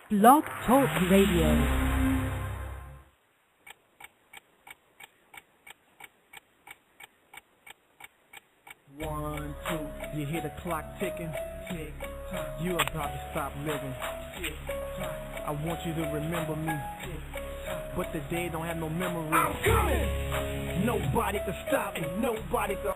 Blog Talk Radio. One, two, you hear the clock ticking? Tick, tock. You're about to stop living. Tick, tock. I want you to remember me. Tick, tock. But the day don't have no memory. I'm coming! Nobody can stop me. Nobody can...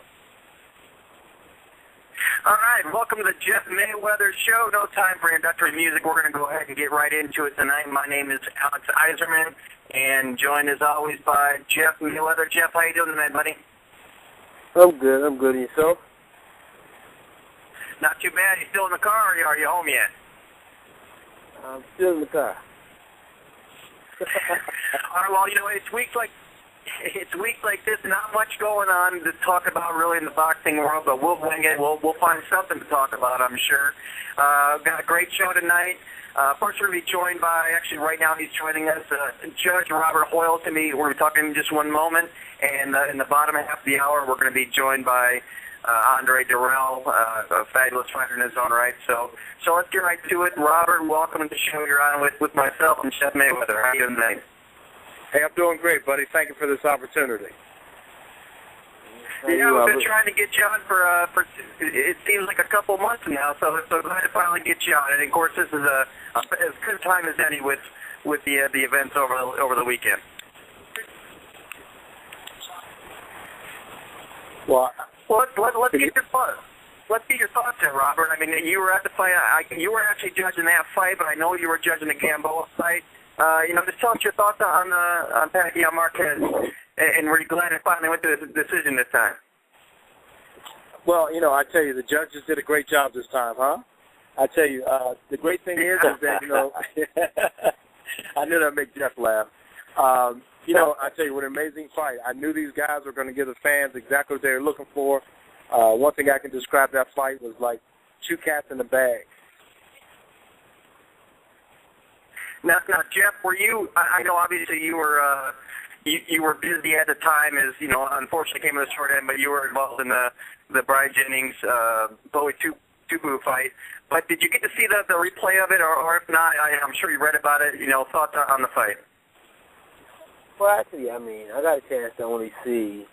All right, welcome to the Jeff Mayweather Show. No time for introductory music. We're going to go ahead and get right into it tonight. My name is Alex Iserman, and joined as always by Jeff Mayweather. Jeff, how you doing tonight, buddy? I'm good. And yourself? Not too bad. You still in the car, or are you home yet? I'm still in the car. All right, well, you know, it's weeks like this, not much going on to talk about really in the boxing world, but we'll wing it. We'll find something to talk about, I'm sure. Got a great show tonight. First, we're going to be joined by, actually right now he's joining us, Judge Robert Hoyle. We're going to be talking to him in just one moment. And in the bottom half of the hour, we're going to be joined by Andre Dirrell, a fabulous fighter in his own right. So let's get right to it. Robert, welcome to the show. You're on with myself and Jeff Mayweather. How are you doing tonight? Hey, I'm doing great, buddy. Thank you for this opportunity. Yeah, we've been trying to get you on for it seems like a couple months now, so glad to finally get you on. And of course, this is as good a time as any with the events over the weekend. Well, let's get your thoughts. Let's get your thoughts there, Robert. I mean, you were at the fight. You were actually judging that fight, but I know you were judging the Gamboa fight. Just tell us your thoughts on Pacquiao Marquez, and were you glad it finally went to the decision this time? Well, I tell you, the judges did a great job this time, huh? I tell you, the great thing is that, I knew that'd make Jeff laugh. I tell you, what an amazing fight. I knew these guys were going to give the fans exactly what they were looking for. One thing I can describe that fight was like two cats in a bag. Now, Jeff, were you? I know obviously you were busy at the time, as unfortunately came to the short end, but you were involved in the Brian Jennings Bowie Tupu fight. But did you get to see the replay of it, or if not, I'm sure you read about it. Thoughts on the fight? Well, actually, I got a chance to only see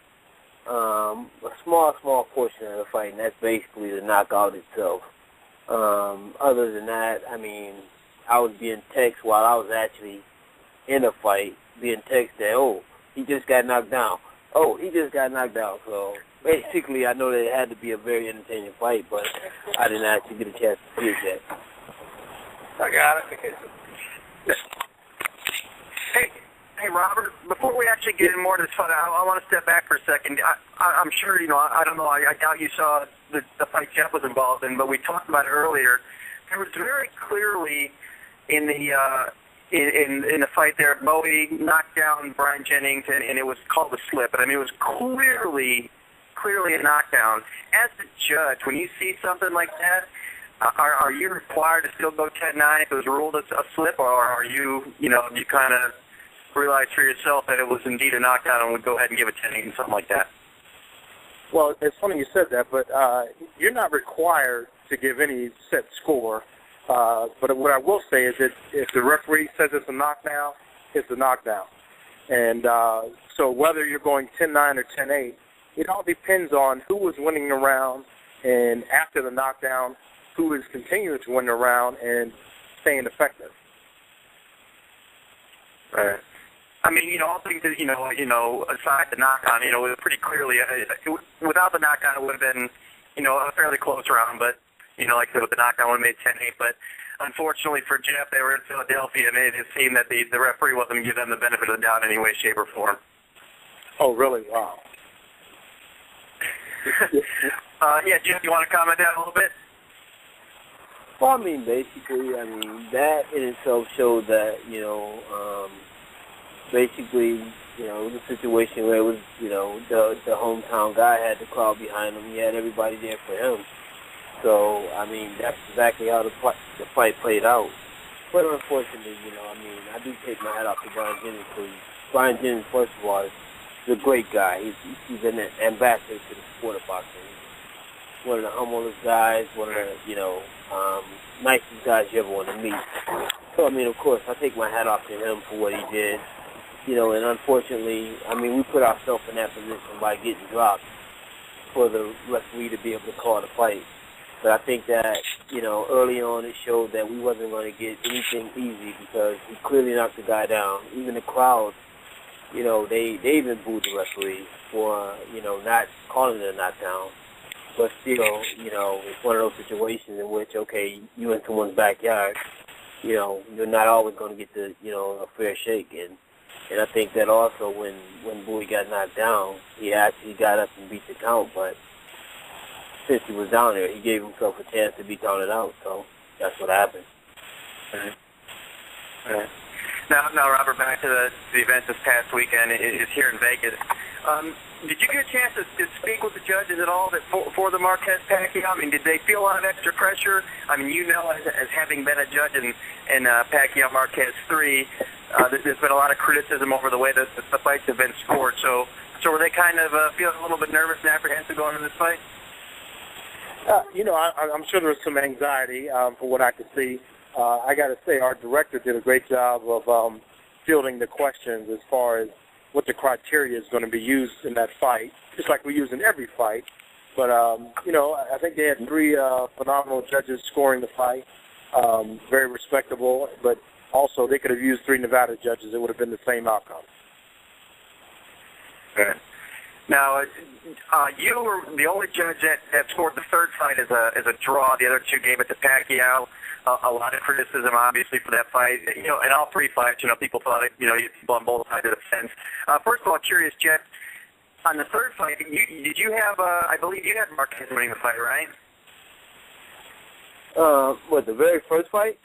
a small portion of the fight, and that's basically the knockout itself. Other than that, I was being texted while I was actually in a fight, being texted, oh, he just got knocked down. Oh, he just got knocked out. So basically, I know that it had to be a very entertaining fight, but I didn't actually get a chance to see it yet. I got it. Hey, Robert, before we actually get in more to this fight, I want to step back for a second. I'm sure, I don't know, I doubt you saw the fight Jeff was involved in, but we talked about it earlier. There was very clearly in the fight there, Bowie knocked down Brian Jennings, and it was called a slip. But it was clearly a knockdown. As the judge, when you see something like that, are you required to still go 10-9 if it was ruled a slip, or are you, you kind of realize for yourself that it was indeed a knockdown and would go ahead and give it 10-8 and something like that? Well, it's funny you said that, but you're not required to give any set score. But what I will say is that if the referee says it's a knockdown, it's a knockdown. And so whether you're going 10-9 or 10-8, it all depends on who was winning the round, and after the knockdown, who is continuing to win the round and staying effective. Right. All things that, aside the knockdown, it was pretty clearly, without the knockdown, it would have been, a fairly close round, but, like I said, with the knockdown, it would have made 10-8, but unfortunately for Jeff, they were in Philadelphia, and it seemed that the referee wasn't going to give them the benefit of the doubt in any way, shape, or form. Oh, really? Wow. Jeff, you want to comment that a little bit? Well, basically, that in itself showed that, the situation where it was, the hometown guy had the crowd behind him. He had everybody there for him. So, that's exactly how the fight played out. But unfortunately, I do take my hat off to Brian Jennings, because Brian Jennings, first of all, is a great guy. He's an ambassador to the sport of boxing. He's one of the humblest guys, one of the, nicest guys you ever want to meet. So, I mean, of course, I take my hat off to him for what he did. You know, and unfortunately, I mean, we put ourselves in that position by getting dropped for the referee to be able to call the fight. But I think that, you know, early on it showed that we wasn't going to get anything easy because he clearly knocked the guy down. Even the crowd, you know, they even booed the referee for, you know, not calling it a knockdown. But still, you know, it's one of those situations in which, okay, you in someone's backyard, you know, you're not always going to get the, you know, a fair shake. And I think that also when Bowie got knocked down, he actually got up and beat the count, but since he was down there, he gave himself a chance to be counted out, so that's what happened. Right. Now, Robert, back to the event this past weekend is here in Vegas. Did you get a chance to speak with the judges at all for the Marquez-Pacquiao? I mean, did they feel a lot of extra pressure? I mean, you know, as having been a judge in Pacquiao-Marquez 3, there's been a lot of criticism over the way that the fights have been scored. So were they kind of feeling a little bit nervous and apprehensive going into this fight? You know, I'm sure there was some anxiety for what I could see. I got to say, our director did a great job of fielding the questions as far as what the criteria is going to be used in that fight, just like we use in every fight. But, you know, I think they had 3 phenomenal judges scoring the fight, very respectable, but also they could have used 3 Nevada judges. It would have been the same outcome. Okay. Now, you were the only judge that scored the third fight as a draw. The other 2 gave it to Pacquiao. A lot of criticism, obviously, for that fight. You know, in all 3 fights, you know, people thought it, you know, people on both sides of the fence. First of all, curious, Jeff, on the third fight, did you have? I believe you had Marquez winning the fight, right? What, the very first fight?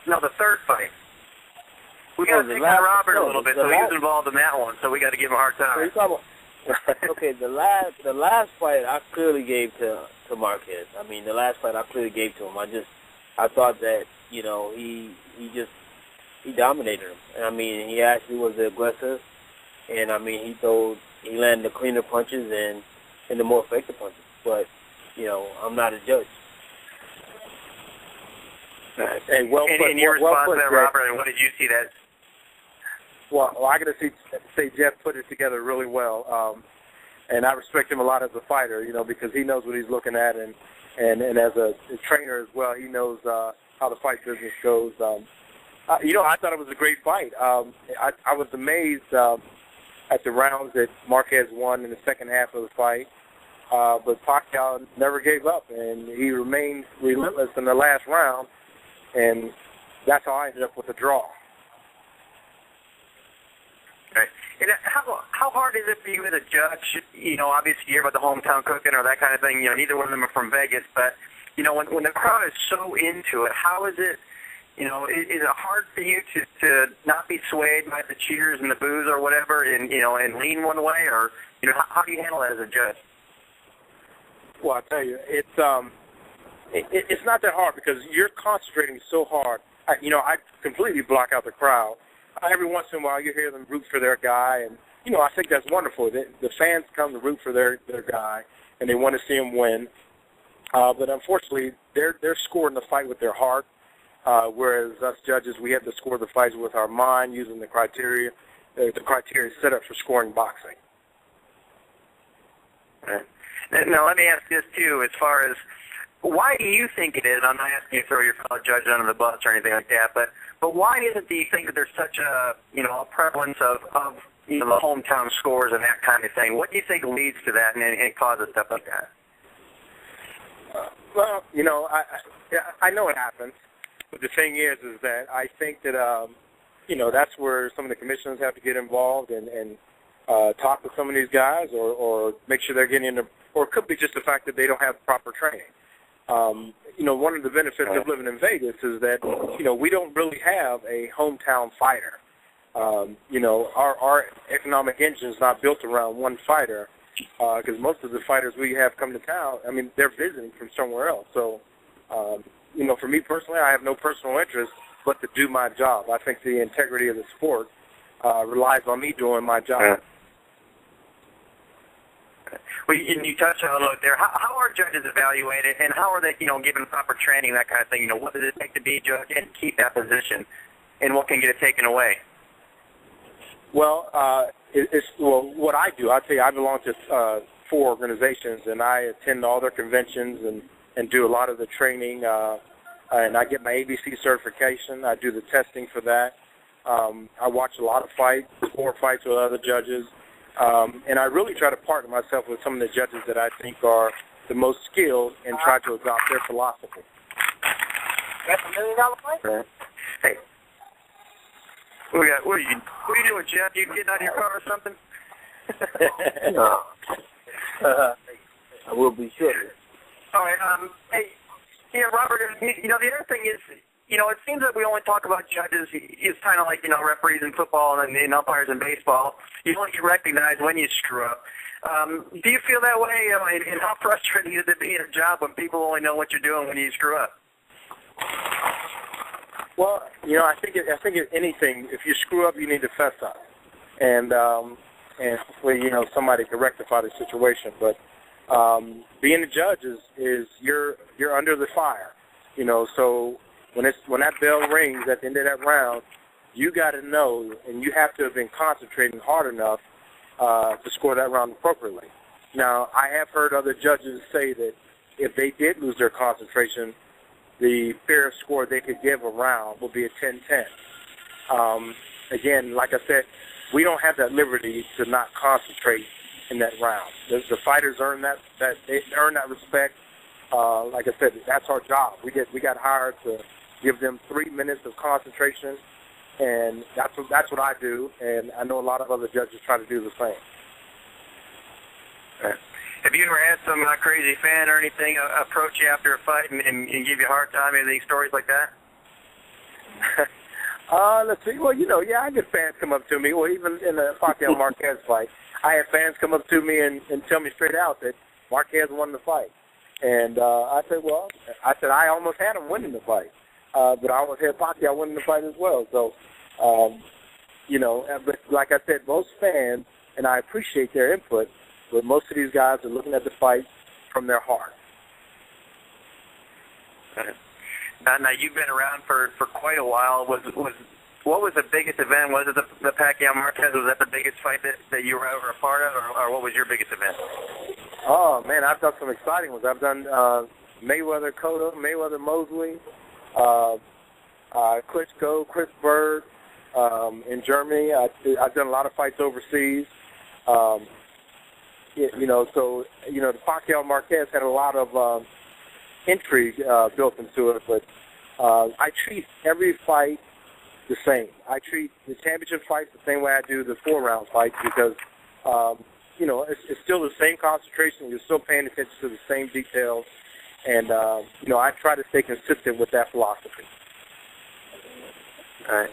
No, the third fight. We got to pick on Robert a little bit, so he was involved in that one, so we got to give him a hard time. Okay, the last fight I clearly gave to Marquez. I mean, the last fight I clearly gave to him. I thought that, you know, he dominated him. And I mean, he actually was the aggressor, and I mean, he landed the cleaner punches and the more effective punches. But, you know, I'm not a judge. Hey, well put. And your response to that, Robert, and what did you see that? Well, I got to say Jeff put it together really well, and I respect him a lot as a fighter, you know, because he knows what he's looking at, and as a trainer as well, he knows how the fight business goes. You know, I thought it was a great fight. I was amazed at the rounds that Marquez won in the second half of the fight, but Pacquiao never gave up, and he remained relentless in the last round, and that's how I ended up with a draw. Right. And how hard is it for you as a judge? You know, obviously you hear about the hometown cooking or that kind of thing. You know, neither one of them are from Vegas, but you know, when the crowd is so into it, how is it? You know, is it hard for you to not be swayed by the cheers and the boos or whatever, and you know, and lean one way, or you know, how do you handle that as a judge? Well, I tell you, it's not that hard because you're concentrating so hard. I completely block out the crowd. Every once in a while, you hear them root for their guy, and you know, I think that's wonderful. The fans come to root for their guy, and they want to see him win. But unfortunately, they're scoring the fight with their heart, whereas us judges, we have to score the fights with our mind using the criteria set up for scoring boxing. Right. Now, let me ask this too, as far as why do you think it is? I'm not asking you to throw your fellow judge under the bus or anything like that, but why is it that you think that there's such a prevalence of you know, the hometown scores and that kind of thing? What do you think leads to that and causes stuff like that? Well, you know, I know it happens, but the thing is that I think that you know, that's where some of the commissioners have to get involved and talk with some of these guys, or make sure they're getting in or it could be just the fact that they don't have proper training. You know, one of the benefits of living in Vegas is that, you know, we don't really have a hometown fighter. You know, our economic engine is not built around one fighter, because most of the fighters we have come to town, I mean, they're visiting from somewhere else. So, you know, for me personally, I have no personal interest but to do my job. I think the integrity of the sport relies on me doing my job. Well, you touched on it there. How are judges evaluated, and how are they, given proper training, that kind of thing? What does it take to be a judge and keep that position, and what can get it taken away? Well, what I do, I'll tell you, I belong to 4 organizations, and I attend all their conventions and do a lot of the training, and I get my ABC certification. I do the testing for that. I watch a lot of fights, 4 fights with other judges, and I really try to partner myself with some of the judges that I think are the most skilled and try to adopt their philosophy. That's $1 million fight? Right. Hey. What are you doing, Jeff? You getting out of your car or something? No. I will be sure. All right. Hey, Robert, the other thing is, it seems that we only talk about judges. It's kind of like, referees in football and umpires in baseball. You only get recognized when you screw up. Do you feel that way? And how frustrating is it to be in a job when people only know what you're doing when you screw up? Well, I think anything, if you screw up, you need to fess up, and hopefully, somebody can rectify the situation. But being a judge is you're under the fire, So when that bell rings at the end of that round, you got to know, and you have to have been concentrating hard enough to score that round appropriately. Now, I have heard other judges say that if they did lose their concentration, the fairest score they could give a round would be a 10-10. Again, like I said, we don't have that liberty to not concentrate in that round. The fighters earn that they earn that respect. Like I said, that's our job. We got hired to give them 3 minutes of concentration, and that's what I do. And I know a lot of other judges try to do the same. Right. Have you ever had some crazy fan or anything approach you after a fight and give you a hard time? Anything, stories like that? Let's see. Well, I get fans come up to me. Well, even in the Pacquiao Marquez fight, I had fans come up to me and tell me straight out that Marquez won the fight. And I said, I almost had him winning the fight, but I almost had Pacquiao winning the fight as well. So, but like I said, most fans, and I appreciate their input, but most of these guys are looking at the fight from their heart. Now you've been around for quite a while. What was the biggest event? Was it the Pacquiao Marquez? Was that the biggest fight that you were ever a part of, or what was your biggest event? Oh man, I've done some exciting ones. I've done Mayweather Cotto, Mayweather Mosley, Klitschko, Chris Berg in Germany. I've done a lot of fights overseas. The Pacquiao Marquez had a lot of intrigue built into it, but I treat every fight the same. I treat the championship fights the same way I do the 4-round fights because, it's still the same concentration. You're still paying attention to the same details, and, I try to stay consistent with that philosophy. All right.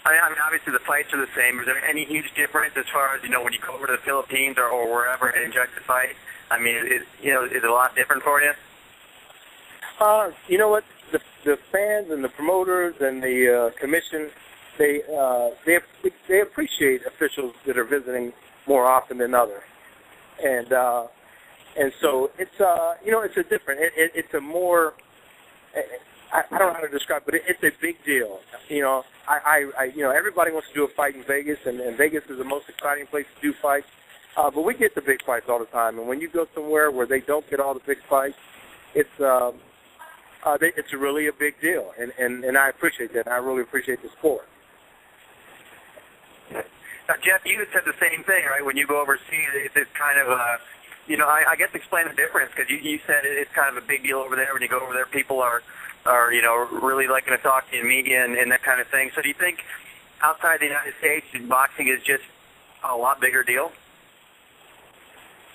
I mean, obviously the fights are the same. Is there any huge difference as far as, when you go over to the Philippines or wherever and judge the fight? I mean, is it a lot different for you? You know what? The fans and the promoters and the commission, they appreciate officials that are visiting more often than others, and so it's it's a different. It's a more. I don't know how to describe it, but it's a big deal. Everybody wants to do a fight in Vegas, and Vegas is the most exciting place to do fights. But we get the big fights all the time, and when you go somewhere where they don't get all the big fights, it's really a big deal, and I appreciate that. And I really appreciate the sport. Now, Jeff, you said the same thing, right? When you go overseas, it's kind of I guess explain the difference because you said it's kind of a big deal over there. When you go over there, people are really liking to talk to you in media and that kind of thing. So do you think outside the United States, boxing is just a lot bigger deal?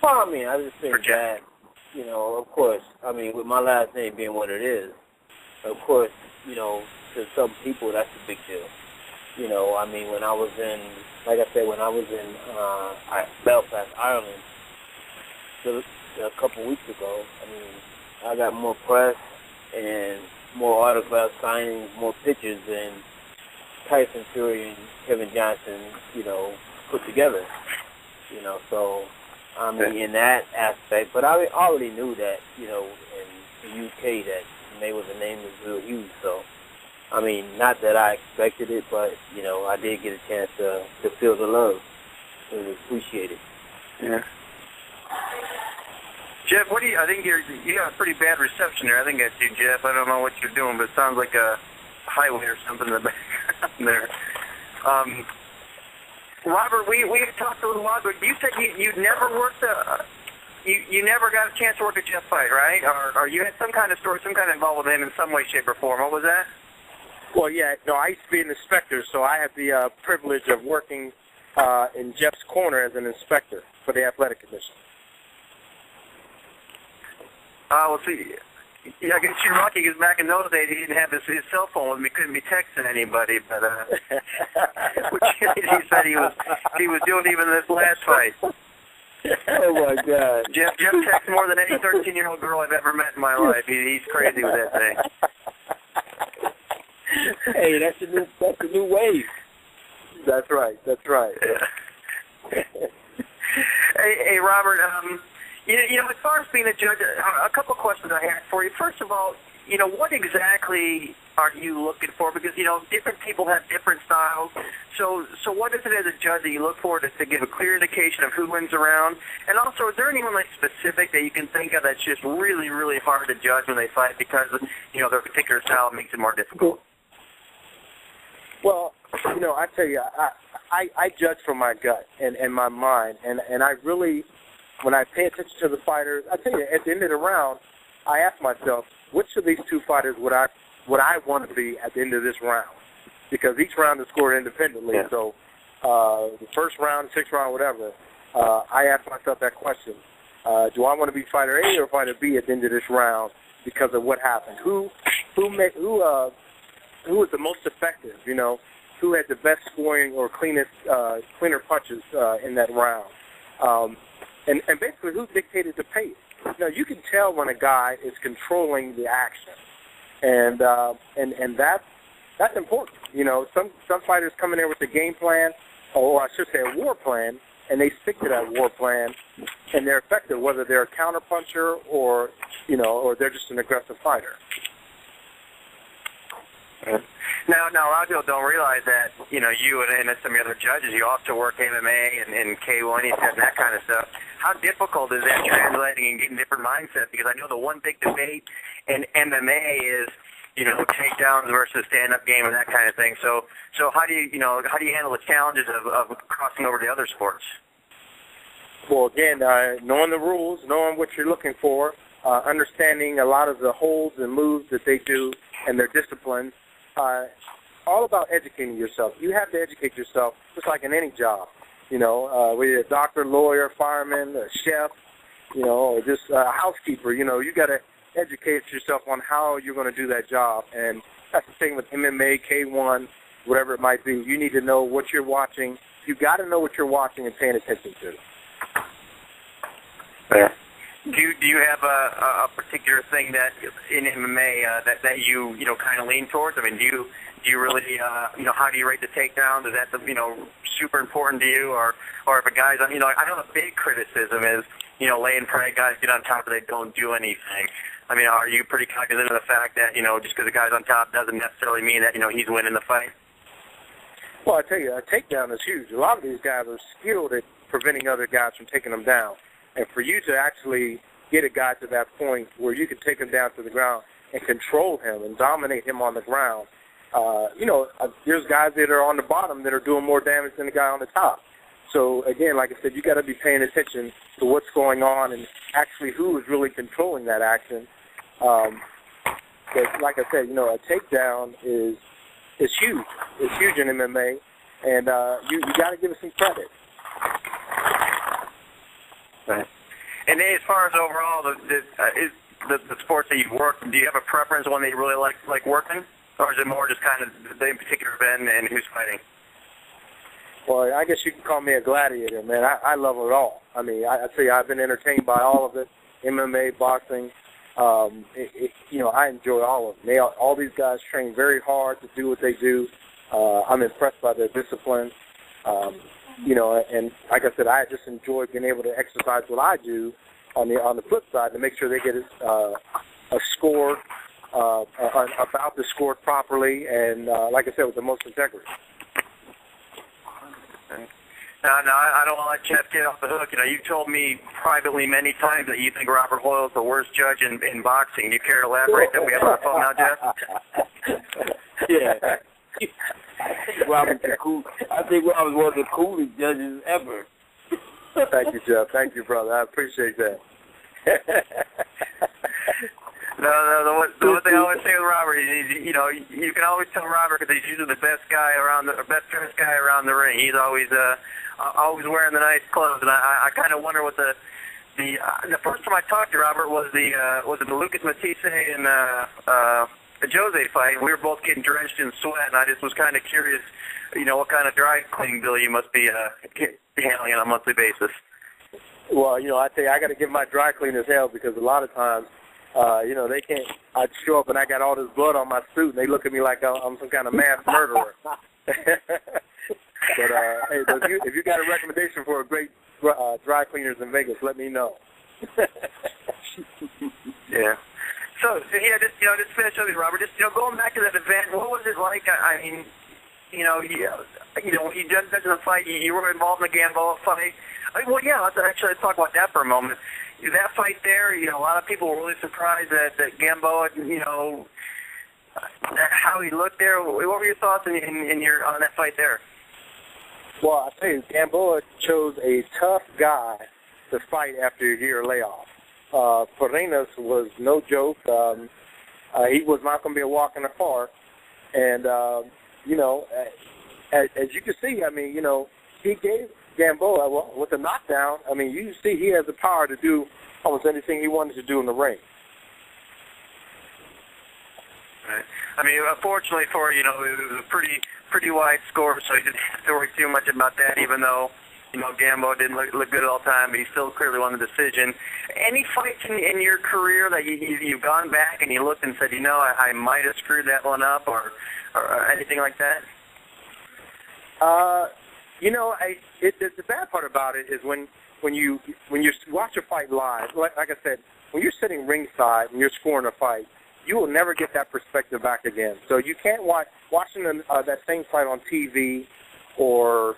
Well, I mean, I just think that, of course, I mean, with my last name being what it is, of course, to some people that's a big deal. I mean, when I was in Belfast, Ireland, a couple weeks ago, I mean, I got more press and more autograph signings, more pictures than Tyson Fury and Kevin Johnson, put together. So I mean, in that aspect. But I already knew that, you know, in the UK that Mayweather's name was real huge. So, I mean, not that I expected it, but, you know, I did get a chance to feel the love. It was appreciated. Yeah. Jeff, what do you? I think you got a pretty bad reception there. I think that's you, Jeff. I don't know what you're doing, but it sounds like a highway or something in the background there. Robert, we talked a little while ago. You said you never worked you never got a chance to work a Jeff fight, right? Or you had some kind of story, some kind of involvement with him in some way, shape, or form. What was that? Well, yeah, no, I used to be an inspector, so I had the privilege of working in Jeff's corner as an inspector for the Athletic Commission. Well, see, yeah, I guess you're lucky because back in those days he didn't have his cell phone with him. He couldn't be texting anybody, but which he said he was doing even this last fight. Oh, my God. Jeff texts more than any 13-year-old girl I've ever met in my life. He's crazy with that thing. Hey, that's the new wave. That's right. That's right. Yeah. Hey, Robert. You know, as far as being a judge, a couple of questions I have for you. First of all, you know, what exactly are you looking for? Because, you know, different people have different styles. So what is it as a judge that you look for to give a clear indication of who wins around? And also, is there anyone like specific that you can think of that's just really, really hard to judge when they fight because, you know, their particular style makes it more difficult? Well, you know, I tell you, I judge from my gut and my mind, and I really, when I pay attention to the fighters, I tell you, at the end of the round, I ask myself, which of these two fighters would I want to be at the end of this round? Because each round is scored independently. Yeah. So the first round, sixth round, whatever, I ask myself that question. Do I want to be fighter A or fighter B at the end of this round because of what happened? Who was the most effective, you know? Who had the best scoring or cleaner punches in that round? And basically, who dictated the pace? Now, you can tell when a guy is controlling the action, and that's important. You know, some fighters come in there with a game plan, or I should say a war plan, and they stick to that war plan, and they're effective, whether they're a counterpuncher or, you know, or they're just an aggressive fighter. Now, a lot of people don't realize that, you know, you and some of the other judges, you also work MMA and K1, and that kind of stuff. How difficult is that translating and getting different mindsets? Because I know the one big debate in MMA is, you know, takedowns versus stand-up game and that kind of thing. So how do you handle the challenges of crossing over to other sports? Well, again, knowing the rules, knowing what you're looking for, understanding a lot of the holds and moves that they do and their disciplines. All about educating yourself. You have to educate yourself, just like in any job. You know, whether you're a doctor, lawyer, fireman, a chef, you know, or just a housekeeper. You know, you got to educate yourself on how you're going to do that job. And that's the thing with MMA, K1, whatever it might be. You need to know what you're watching. You got to know what you're watching and paying attention to. Yeah. Do you have a particular thing that in MMA that you kind of lean towards? I mean, do you really how do you rate the takedowns? Is that super important to you, or if a guy's on, I know the big criticism is laying prey, guys get on top and they don't do anything. I mean, are you pretty cognizant of the fact that just because the guy's on top doesn't necessarily mean that he's winning the fight? Well, I tell you, a takedown is huge. A lot of these guys are skilled at preventing other guys from taking them down. And for you to actually get a guy to that point where you can take him down to the ground and control him and dominate him on the ground, there's guys that are on the bottom that are doing more damage than the guy on the top. So, again, like I said, you got to be paying attention to what's going on and actually who is really controlling that action. But like I said, a takedown is huge. It's huge in MMA, and you got to give it some credit. Right. And as far as overall the sports that you've worked, do you have a preference, one that you really like working, or is it more just kind of the particular event and who's fighting? Well, I guess you can call me a gladiator, man. I love it all. I mean, I tell you, I've been entertained by all of it, MMA, boxing. I enjoy all of them. All these guys train very hard to do what they do. I'm impressed by their discipline. and like I said, I just enjoy being able to exercise what I do on the flip side to make sure they get a score about the score properly, and like I said, with the most integrity. No, I don't want to let Jeff get off the hook. You told me privately many times that you think Robert Hoyle is the worst judge in boxing. You care to elaborate that we have on the phone now, Jeff? Yeah. I think Robert's one of the coolest judges ever. Thank you, Jeff. Thank you, brother. I appreciate that. No. The one thing I always say with Robert is, you can always tell Robert because he's usually the best dressed guy around the ring. He's always wearing the nice clothes, and I kind of wonder what the first time I talked to Robert was it the Lucas Matisse and the Jose fight. We were both getting drenched in sweat, and I just was kind of curious, what kind of dry cleaning bill you must be handling on a monthly basis. Well, I tell you, I got to give my dry cleaners hell because a lot of times, they can't. I'd show up and I got all this blood on my suit, and they look at me like I'm some kind of mass murderer. But hey, if you got a recommendation for a great dry cleaners in Vegas, let me know. Yeah. So yeah, just finish up, Robert. Just going back to that event, what was it like? I mean, when you judged the fight, you were involved in the Gamboa fight. Well, yeah, let's talk about that for a moment. That fight there, a lot of people were really surprised that Gamboa, how he looked there. What were your thoughts on that fight there? Well, I tell you, Gamboa chose a tough guy to fight after a year layoff. Perenas was no joke. He was not going to be a walk in the park. And, as you can see, I mean, he gave Gamboa, with the knockdown, I mean, you see he has the power to do almost anything he wanted to do in the ring. Right. I mean, unfortunately for it was a pretty wide score, so you didn't have to worry too much about that, even though, Gamboa didn't look good all the time, but he still clearly won the decision. Any fights in your career that you've gone back and you looked and said, I might have screwed that one up or anything like that? The bad part about it is when you watch a fight live, like I said, when you're sitting ringside and you're scoring a fight, you will never get that perspective back again. So you can't watching that same fight on TV or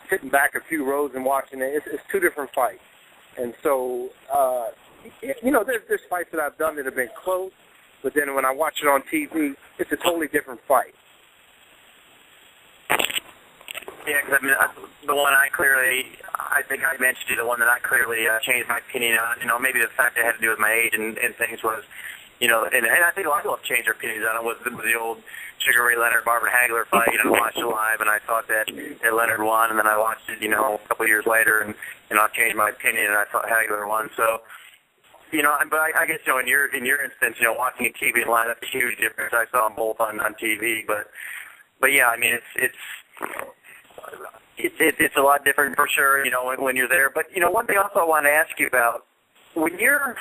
sitting back a few rows and watching it. It's two different fights. And so, there's fights that I've done that have been close, but then when I watch it on TV, it's a totally different fight. Yeah, because the one I think I mentioned you, the one that I clearly changed my opinion on, maybe the fact that it had to do with my age and things was, and I think a lot of people have changed their opinions on it, was the old Sugar Ray Leonard, Barbara Hagler fight. I watched it live, and I thought that Leonard won, and then I watched it, a couple of years later, and, I changed my opinion, and I thought Hagler won. So, but I guess, in your instance, watching a TV line, that's a huge difference. I saw them both on TV, but yeah, I mean, it's a lot different for sure, when you're there. But, one thing also I want to ask you about, when you're,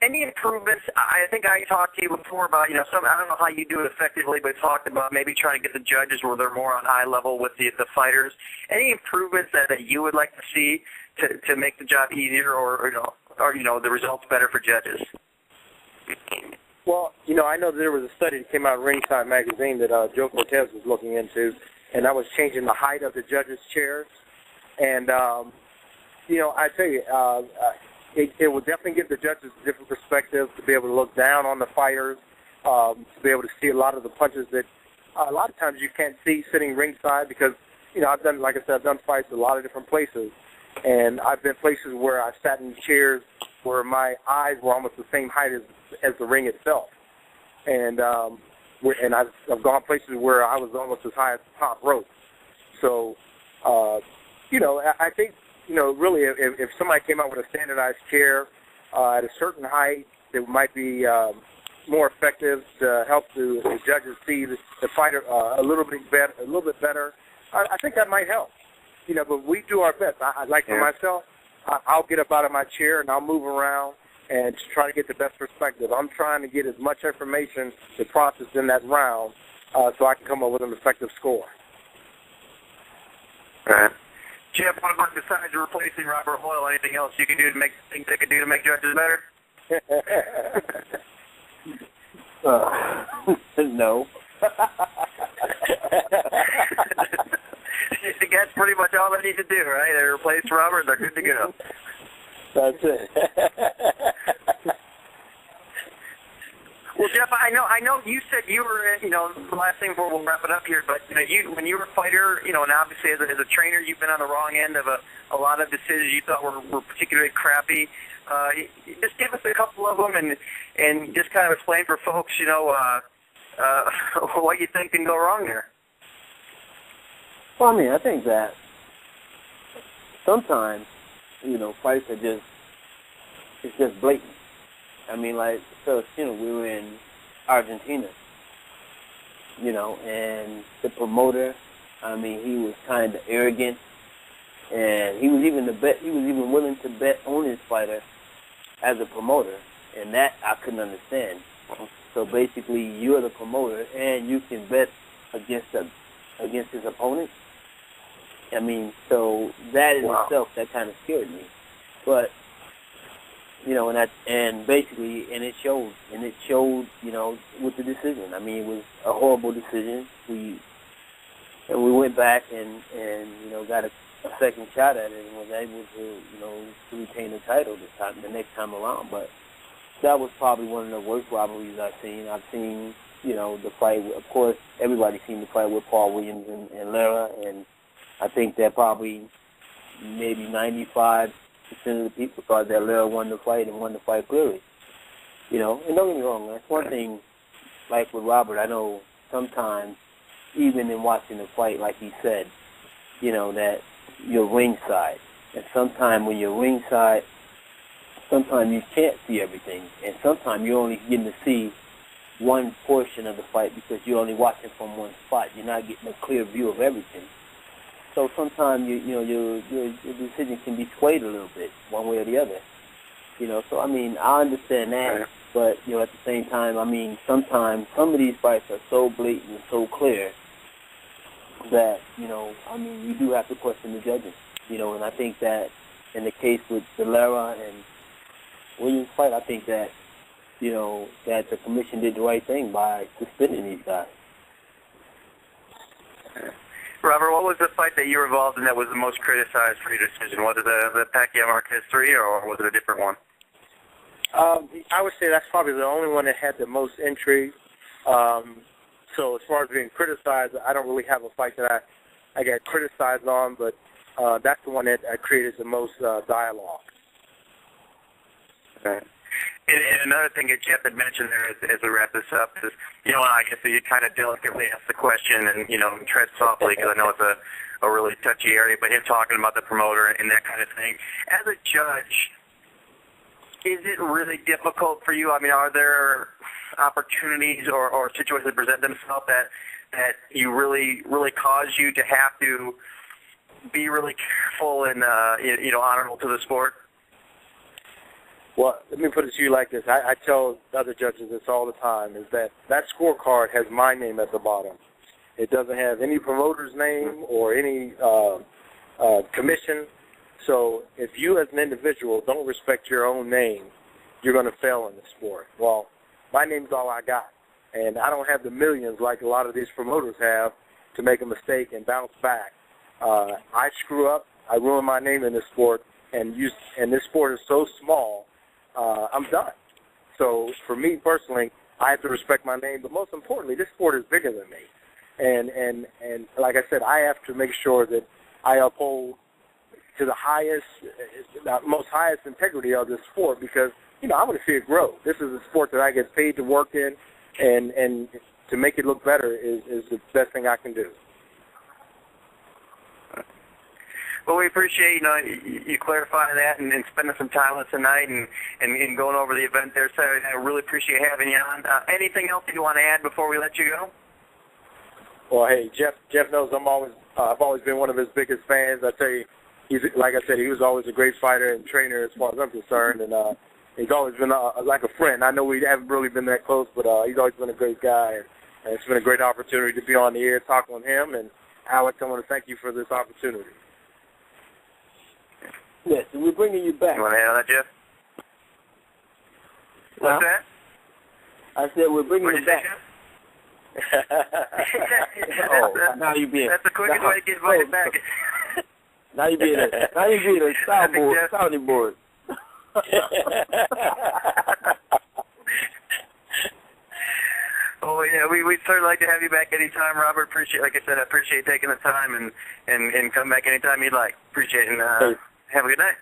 any improvements, I think I talked to you before about, I don't know how you do it effectively, but talked about maybe trying to get the judges where they're more on high level with the fighters. Any improvements that you would like to see to make the job easier or the results better for judges? Well, I know there was a study that came out in Ringside Magazine that Joe Cortez was looking into, and that was changing the height of the judges' chairs. And, I tell you, it will definitely give the judges a different perspective to be able to look down on the fighters, to be able to see a lot of the punches that a lot of times you can't see sitting ringside because, I've done fights a lot of different places. And I've been places where I've sat in chairs where my eyes were almost the same height as the ring itself. And I've gone places where I was almost as high as the top rope. So, I think, really if somebody came out with a standardized chair at a certain height, it might be more effective to help the judges see the fighter a little bit better. I think that might help. But we do our best. For myself, I'll get up out of my chair and I'll move around and try to get the best perspective. I'm trying to get as much information to process in that round so I can come up with an effective score. All right. Jeff, what about besides replacing Robert Hoyle? Anything else you can do to make judges better? No. I think that's pretty much all they need to do, right? They replace Robert, they're good to go. That's it. Well, Jeff, I know you said you were, the last thing before we'll wrap it up here, but when you were a fighter, and obviously as a trainer, you've been on the wrong end of a lot of decisions you thought were particularly crappy. Just give us a couple of them and just kind of explain for folks, what you think can go wrong there. Well, I mean, I think that sometimes, fights are it's just blatant. I mean, like, so, we were in Argentina, and the promoter, I mean, he was kind of arrogant, and he was even willing to bet on his fighter as a promoter, and that I couldn't understand. So basically, you're the promoter, and you can bet against his opponent. I mean, so that in itself, that kind of scared me. But and it showed, with the decision. I mean, it was a horrible decision. We went back and got a second shot at it and was able to, to retain the title the next time around. But that was probably one of the worst rivalries I've seen. I've seen, the fight. Of course, everybody's seen the fight with Paul Williams and Lara, and I think that probably maybe 95% of the people thought that Lara won the fight and won the fight clearly. And don't get me wrong, that's one thing, like with Robert, I know sometimes, even in watching the fight, like he said, that you're ringside. And sometimes when you're ringside, sometimes you can't see everything. And sometimes you're only getting to see one portion of the fight because you're only watching from one spot. You're not getting a clear view of everything. So sometimes your decision can be swayed a little bit, one way or the other. So I mean, I understand that, but at the same time, I mean, sometimes some of these fights are so blatant and so clear that I mean, you do have to question the judges. And I think that in the case with the Lara and Williams fight, I think that that the commission did the right thing by suspending these guys. Robert, what was the fight that you were involved in that was the most criticized for your decision? Was it the Pacquiao-Marquez 3, or was it a different one? I would say that's probably the only one that had the most intrigue. So as far as being criticized, I don't really have a fight that I got criticized on, but that's the one that created the most dialogue. Okay. And another thing that Jeff had mentioned there as we wrap this up is, I guess you kind of delicately ask the question and, tread softly because I know it's a really touchy area, but him talking about the promoter and that kind of thing. As a judge, is it really difficult for you? I mean, are there opportunities or situations that present themselves that you really cause you to have to be really careful and, honorable to the sport? Well, let me put it to you like this. I tell other judges this all the time, is that scorecard has my name at the bottom. It doesn't have any promoter's name or any commission. So if you as an individual don't respect your own name, you're going to fail in the sport. Well, my name's all I got. And I don't have the millions like a lot of these promoters have to make a mistake and bounce back. I screw up. I ruin my name in this sport. And this sport is so small, I'm done. So for me personally, I have to respect my name, but most importantly, this sport is bigger than me. And like I said, I have to make sure that I uphold to the most highest integrity of this sport because, I want to see it grow. This is a sport that I get paid to work in, and to make it look better is the best thing I can do. Well, we appreciate, you clarifying that and spending some time with us tonight and going over the event there. So I really appreciate having you on. Anything else you want to add before we let you go? Well, hey, Jeff knows I've always been one of his biggest fans. I tell you, like I said, he was always a great fighter and trainer as far as I'm concerned, and he's always been like a friend. I know we haven't really been that close, but he's always been a great guy, and it's been a great opportunity to be on the air talking with him. And Alex, I want to thank you for this opportunity. Yes, we're bringing you back. You want to handle that, Jeff? What's that? I said we're bringing you back. Now you being. That's the quickest way to get invited back. Now you being a sounding board. Oh yeah, we'd certainly like to have you back anytime, Robert. Like I said, I appreciate taking the time and come back anytime you'd like. Appreciate it, and have a good night.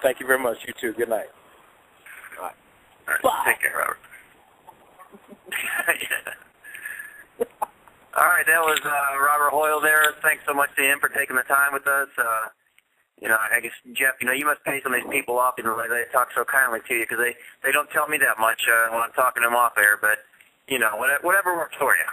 Thank you very much. You too. Good night. All right. Take care, Robert. All right, that was Robert Hoyle there. Thanks so much to him for taking the time with us. I guess, Jeff, you must pay some of these people off, they talk so kindly to you, because they don't tell me that much when I'm talking to them off air, but, whatever works for you.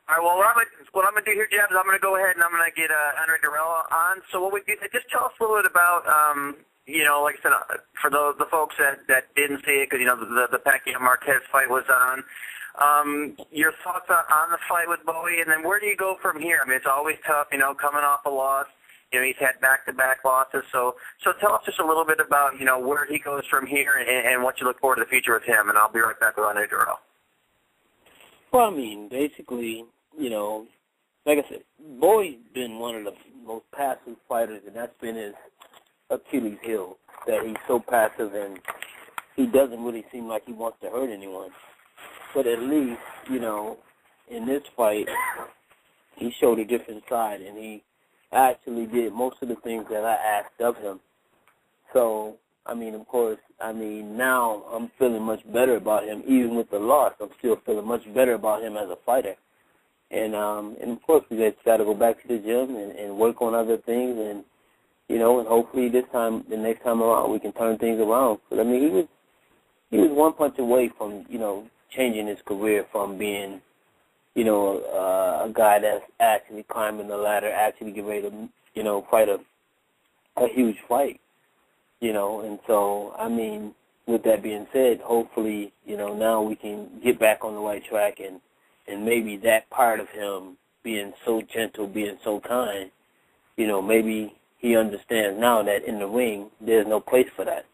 All right, well, what I'm going to do here, Jeff, is I'm going to go ahead and I'm going to get Andre Dirrell on. So what we do, just tell us a little bit about, like I said, for the folks that didn't see it, because, the Pacquiao-Marquez fight was on. Your thoughts on the fight with Bowie, and then where do you go from here? I mean, it's always tough, coming off a loss. He's had back-to-back losses. So tell us just a little bit about, where he goes from here and what you look forward to the future with him, and I'll be right back with Andre Dirrell. Well, I mean, basically, like I said, Bowie's been one of the most passive fighters, and that's been his Achilles heel, that he's so passive and he doesn't really seem like he wants to hurt anyone. But at least, in this fight, he showed a different side, and he actually did most of the things that I asked of him. So, of course, now I'm feeling much better about him. Even with the loss, I'm still feeling much better about him as a fighter. And of course, we just got to go back to the gym and work on other things, and, and hopefully the next time around, we can turn things around. But, he was one punch away from, changing his career from being, a guy that's actually climbing the ladder, actually get ready to, fight a huge fight, And so, with that being said, hopefully, now we can get back on the right track, and maybe that part of him being so gentle, being so kind, maybe he understands now that in the ring there's no place for that.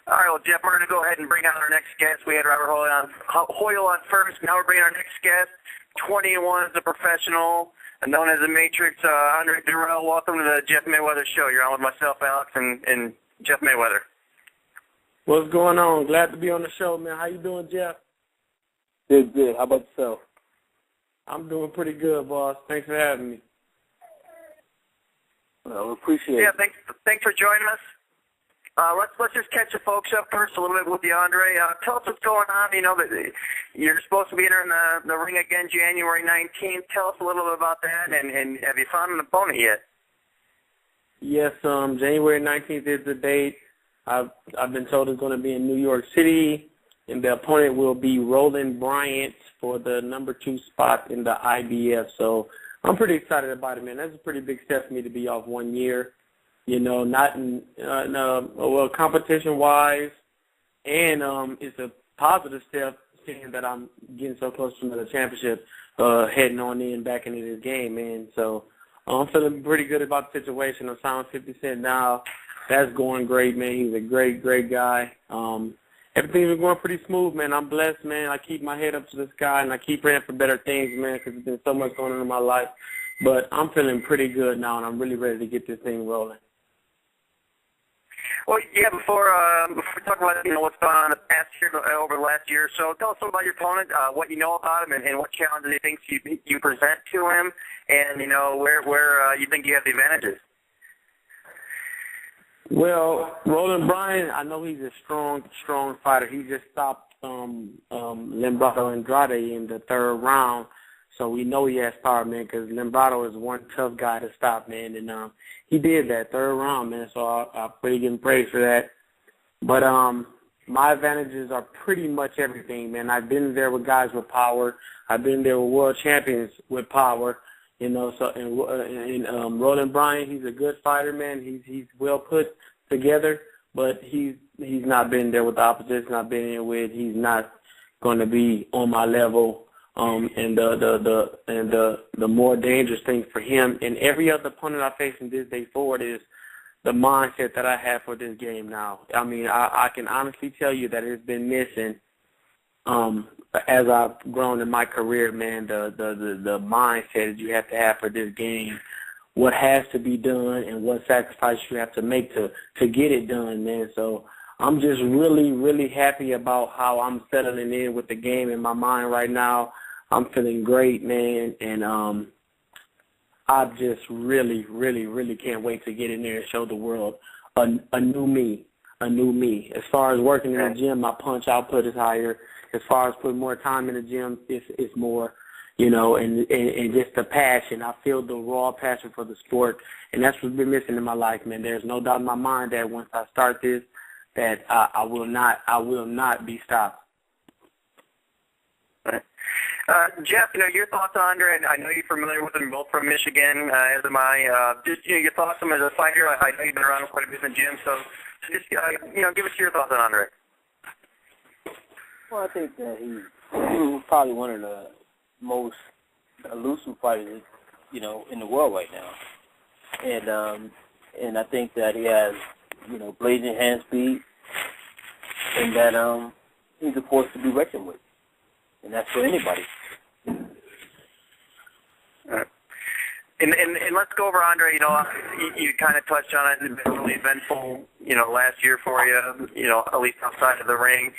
All right, well, Jeff, we're going to go ahead and bring on our next guest. We had Robert Hoyle on first. Now we're bringing our next guest. 21 is a professional, known as the Matrix, Andre Dirrell. Welcome to the Jeff Mayweather Show. You're on with myself, Alex, and Jeff Mayweather. What's going on? Glad to be on the show, man. How you doing, Jeff? Good. How about yourself? I'm doing pretty good, boss. Thanks for having me. Well, appreciate it. Yeah, thanks for joining us. Let's just catch the folks up first a little bit with you, Andre. Tell us what's going on. That you're supposed to be entering the ring again January 19th. Tell us a little bit about that, and have you found an opponent yet? Yes, January 19th is the date. I've been told it's going to be in New York City, and the opponent will be Roland Bryant for the number 2 spot in the IBF. So I'm pretty excited about it, man. That's a pretty big step for me to be off 1 year. Not competition-wise, and it's a positive step seeing that I'm getting so close to another championship, heading on back into this game, man. So I'm feeling pretty good about the situation. I'm signed 50 Cent now. That's going great, man. He's a great, great guy. Everything's been going pretty smooth, man. I'm blessed, man. I keep my head up to the sky, and I keep praying for better things, man, because there's been so much going on in my life. But I'm feeling pretty good now, and I'm really ready to get this thing rolling. Well, yeah, before we talk about what's gone on in the past year, over the last year or so, tell us a little about your opponent, what you know about him, and what challenges he thinks you present to him, and where you think you have the advantages. Well, Roland Bryant, I know he's a strong fighter. He just stopped Limbrado Andrade in the 3rd round. So we know he has power, man, because Limbrado is one tough guy to stop, man. And he did that 3rd round, man, so I'll pretty give him praise for that. But my advantages are pretty much everything, man. I've been there with guys with power. I've been there with world champions with power, So and Roland Bryant, he's a good fighter, man. He's well put together, but he's not been there with the opposition I've been in with. He's not going to be on my level And the more dangerous thing for him and every other opponent I face from this day forward is the mindset that I have for this game now. I mean, I can honestly tell you that it's been missing as I've grown in my career, man, the mindset that you have to have for this game, what has to be done and what sacrifice you have to make to get it done, man. So I'm just really, really happy about how I'm settling in with the game in my mind right now. I'm feeling great, man, and I just really, really, really can't wait to get in there and show the world a new me, As far as working in the gym, my punch output is higher. As far as putting more time in the gym, it's more, you know, and just the passion. I feel the raw passion for the sport, and that's what's been missing in my life, man. There's no doubt in my mind that once I start this, that I will not be stopped. Jeff, you know, your thoughts on Andre, and I know you're familiar with them both from Michigan, as am I. Just, you know, your thoughts on him as a fighter. I know you've been around quite a bit in the gym, so just, you know, give us your thoughts on Andre. Well, I think that he's probably one of the most elusive fighters, you know, in the world right now. And I think that he has, you know, blazing hand speed, and that he's a force to be reckoned with. And that's for anybody. And let's go over Andre. You know, you kind of touched on it. It's been really eventful, you know, last year for you know, at least outside of the ring.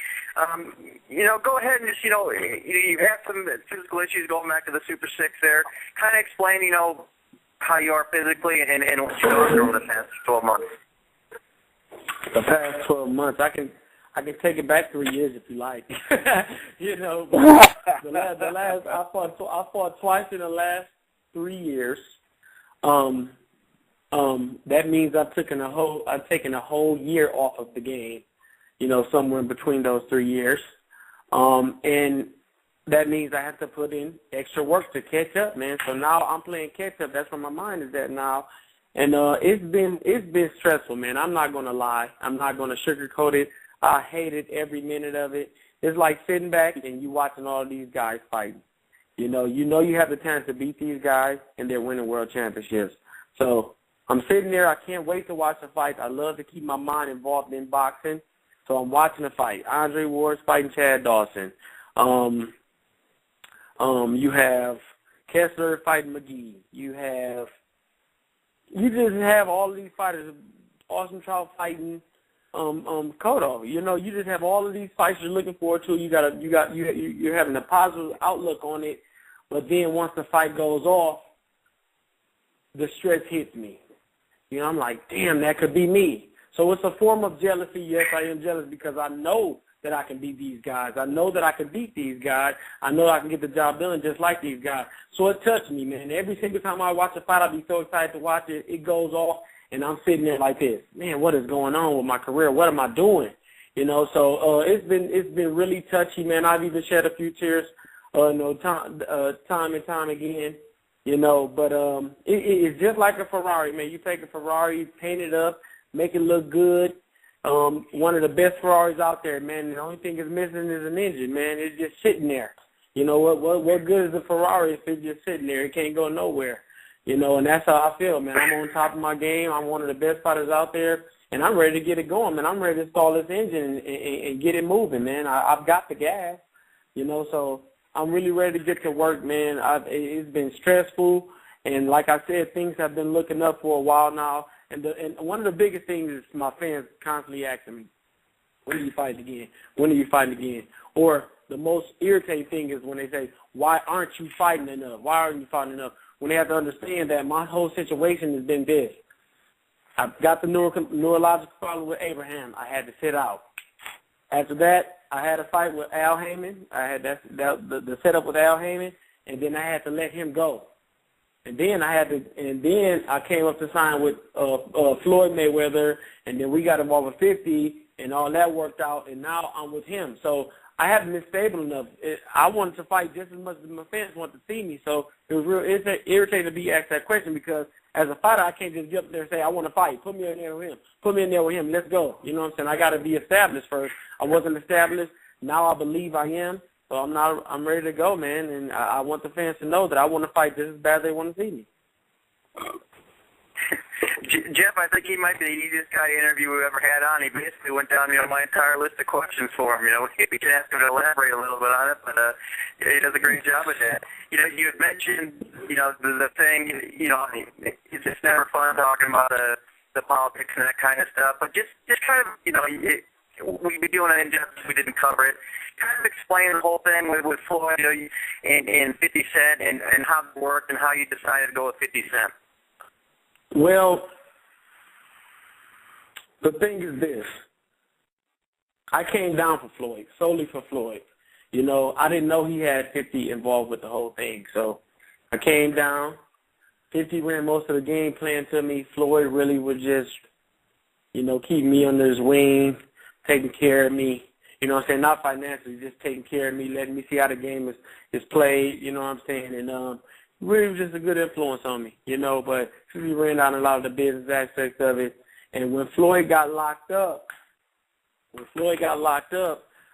You know, go ahead and just, you know, you've had some physical issues going back to the Super 6 there. Kind of explain, you know, how you are physically and what you've gone through over the past 12 months. The past 12 months, I can take it back 3 years if you like. You know, the last I fought twice in the last 3 years. That means I've taken a whole year off of the game. You know, somewhere in between those 3 years. And that means I have to put in extra work to catch up, man. So now I'm playing catch up. That's where my mind is at now. And it's been stressful, man. I'm not gonna lie. I'm not gonna sugarcoat it. I hated every minute of it. It's like sitting back and you watching all these guys fighting. You know you have the chance to beat these guys and they're winning world championships. So I'm sitting there. I can't wait to watch the fights. I love to keep my mind involved in boxing. So I'm watching the fight. Andre Ward's fighting Chad Dawson. You have Kessler fighting McGee. You just have all of these fighters. Austin Trout fighting Cotto. You know, you just have all of these fights you're looking forward to. You're having a positive outlook on it, but then once the fight goes off, the stress hits me. You know, I'm like, damn, that could be me. So it's a form of jealousy. Yes, I am jealous because I know that I can beat these guys. I know that I can beat these guys. I know I can get the job done just like these guys. So it touched me, man. Every single time I watch a fight, I'll be so excited to watch it. It goes off. And I'm sitting there like this, man, what is going on with my career? What am I doing? You know, so it's been really touchy, man. I've even shed a few tears, time and time again, you know. But it's just like a Ferrari, man. You take a Ferrari, paint it up, make it look good. One of the best Ferraris out there, man. The only thing it's missing is an engine, man. It's just sitting there. You know, what good is a Ferrari if it's just sitting there? It can't go nowhere. You know, and that's how I feel, man. I'm on top of my game. I'm one of the best fighters out there, and I'm ready to get it going, man. I'm ready to stall this engine and get it moving, man. I've got the gas, you know, so I'm really ready to get to work, man. It's been stressful, and like I said, things have been looking up for a while now. And one of the biggest things is my fans constantly asking me, when are you fighting again? When are you fighting again? Or the most irritating thing is when they say, why aren't you fighting enough? Why aren't you fighting enough? When they have to understand that my whole situation has been this. I've got the neurological problem with Abraham. I had to sit out. After that, I had a fight with Al Heyman. I had the setup with Al Heyman, and then I had to let him go. And then I came up to sign with Floyd Mayweather, and then we got involved with 50, and all that worked out, and now I'm with him. So I haven't been stable enough. I wanted to fight just as much as my fans wanted to see me. So it was real irritating to be asked that question because as a fighter, I can't just get up there and say, I want to fight. Put me in there with him. Put me in there with him. Let's go. You know what I'm saying? I got to be established first. I wasn't established. Now I believe I am. So I'm ready to go, man, and I want the fans to know that I want to fight just as bad as they want to see me. Jeff, I think he might be the easiest guy to interview we've ever had on. He basically went down, my entire list of questions for him. We can ask him to elaborate a little bit on it, but he does a great job with that. You had mentioned, the thing, it's just never fun talking about the politics and that kind of stuff, but just kind of, we'd be doing an in-depth if we didn't cover it. Kind of explain the whole thing with Floyd and 50 Cent and how it worked and how you decided to go with 50 Cent. Well, the thing is this. I came down for Floyd, solely for Floyd. I didn't know he had 50 involved with the whole thing. So I came down. 50 ran most of the game plan to me. Floyd really would just, keep me under his wing, taking care of me. Not financially, just taking care of me, letting me see how the game is played, and really was just a good influence on me, but he ran down a lot of the business aspects of it. And when Floyd got locked up,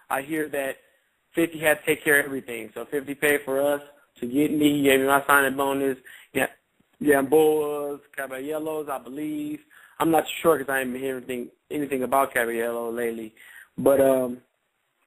I hear that 50 had to take care of everything. So 50 paid for us to get me. He gave me my signing bonus. Gamboas, Caballeros, I believe. I'm not sure because I haven't been hearing anything about Caballero lately. But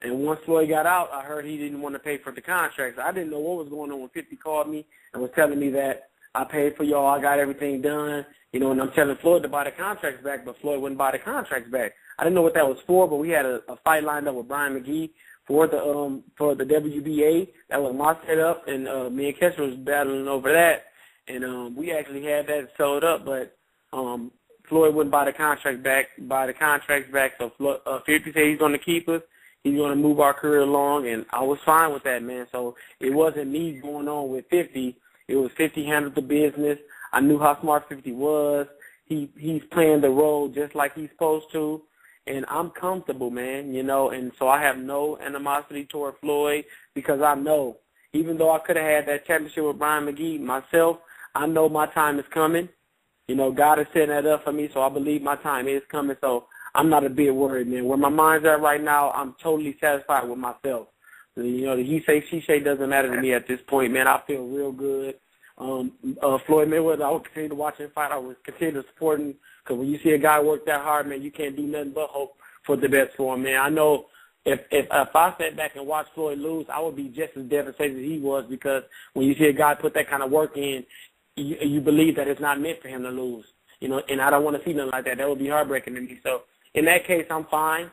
and once Floyd got out, I heard he didn't want to pay for the contracts. I didn't know what was going on when 50 called me and was telling me that I paid for y'all, I got everything done, and I'm telling Floyd to buy the contracts back, but Floyd wouldn't buy the contracts back. I didn't know what that was for, but we had a fight lined up with Brian McGee for the WBA. That was my setup, and me and Kessler was battling over that, and we actually had that sold up, but Floyd wouldn't buy the contracts back, so 50 said he's going to keep us. He's going to move our career along, and I was fine with that, man. So it wasn't me going on with 50. It was 50 handled the business. I knew how smart 50 was. He's playing the role just like he's supposed to, and I'm comfortable, man, and so I have no animosity toward Floyd because I know, even though I could have had that championship with Brian McGee myself, I know my time is coming. God is setting that up for me, so I believe my time is coming, so I'm not a bit worried, man. Where my mind's at right now, I'm totally satisfied with myself. The he say, she say doesn't matter to me at this point, man. I feel real good. Floyd Mayweather, I will continue to watch him fight. I will continue to support him because when you see a guy work that hard, man, you can't do nothing but hope for the best for him, man. I know if I sat back and watched Floyd lose, I would be just as devastated as he was because when you see a guy put that kind of work in, you believe that it's not meant for him to lose, and I don't want to see nothing like that. That would be heartbreaking to me. So in that case, I'm fine.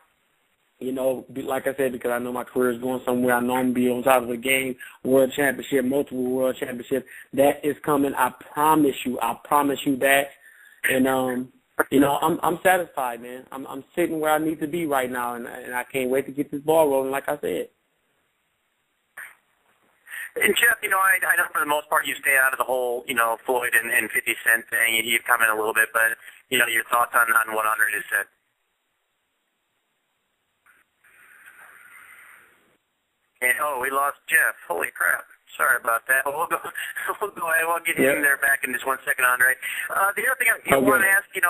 Like I said, because I know my career is going somewhere. I know I'm going to be on top of the game, world championship, multiple world championship. That is coming. I promise you that. And, I'm satisfied, man. I'm sitting where I need to be right now, and I can't wait to get this ball rolling, like I said. And, Jeff, I know for the most part you stay out of the whole, Floyd and 50 Cent thing. You've come in a little bit, but, your thoughts on what Andre just said. And, we lost Jeff. Holy crap. Sorry about that. We'll go ahead. We'll get him there back in just 1 second, Andre. The other thing I want to ask, you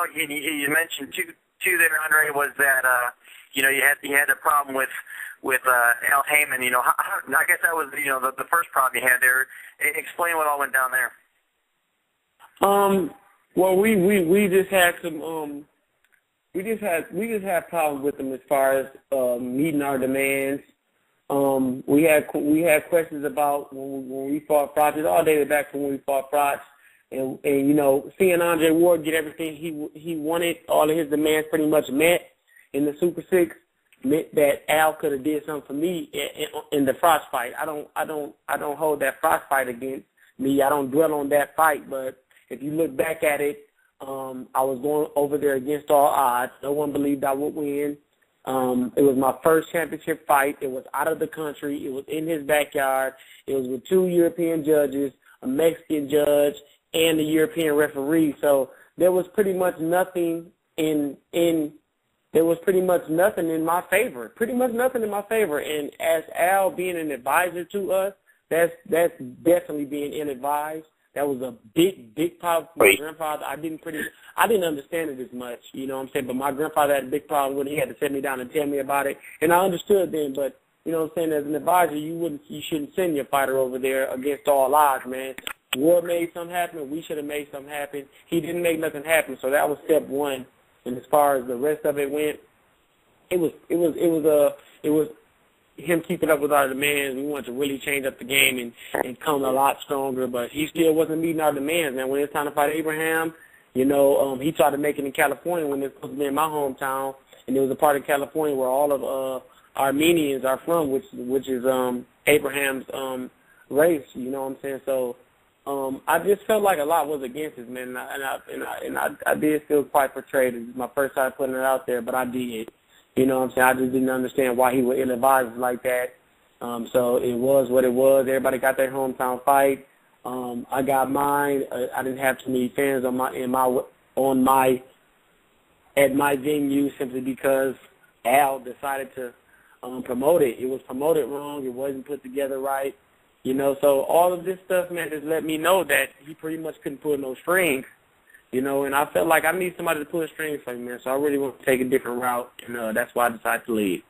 mentioned too there, Andre, was that, you had a problem with Al Heyman. I guess that was, the first problem you had there. Explain what all went down there. Well, we just had some, we just had problems with them as far as, meeting our demands. We had questions about when we fought Froch. It's all dated back from when we fought Froch, and seeing Andre Ward get everything he wanted, all of his demands pretty much met in the Super 6, meant that Al could have did something for me in the Froch fight. I don't hold that Froch fight against me. I don't dwell on that fight, but if you look back at it, I was going over there against all odds. No one believed I would win. It was my first championship fight. It was out of the country. It was in his backyard. It was with 2 European judges, a Mexican judge, and a European referee. So there was pretty much nothing in my favor. Pretty much nothing in my favor. And as Al being an advisor to us, that's definitely being ill-advised. That was a big problem for my grandfather. I didn't understand it as much, you know what I'm saying? But my grandfather had a big problem with it. He had to sit me down and tell me about it. And I understood then, but you know what I'm saying, as an advisor, you shouldn't send your fighter over there against all odds, man. Ward made something happen. We should have made something happen. He didn't make nothing happen, so that was step one. And as far as the rest of it went, it was him keeping up with our demands. We wanted to really change up the game and come a lot stronger, but he still wasn't meeting our demands, man. When it was time to fight Abraham, you know, he tried to make it in California when it was supposed to be in my hometown, and there was a part of California where all of Armenians are from, which is Abraham's race. You know what I'm saying? So I just felt like a lot was against us, man, and I did feel quite betrayed. It was my first time putting it out there, but I did. You know what I'm saying? I just didn't understand why he would ill-advise us like that. So it was what it was. Everybody got their hometown fight. I got mine. I didn't have too many fans at my venue simply because Al decided to promote it. It was promoted wrong. It wasn't put together right. You know, so all of this stuff, man, just let me know that he pretty much couldn't pull no strings. You know, and I felt like I need somebody to pull strings for me, man. So I really want to take a different route, and that's why I decided to leave.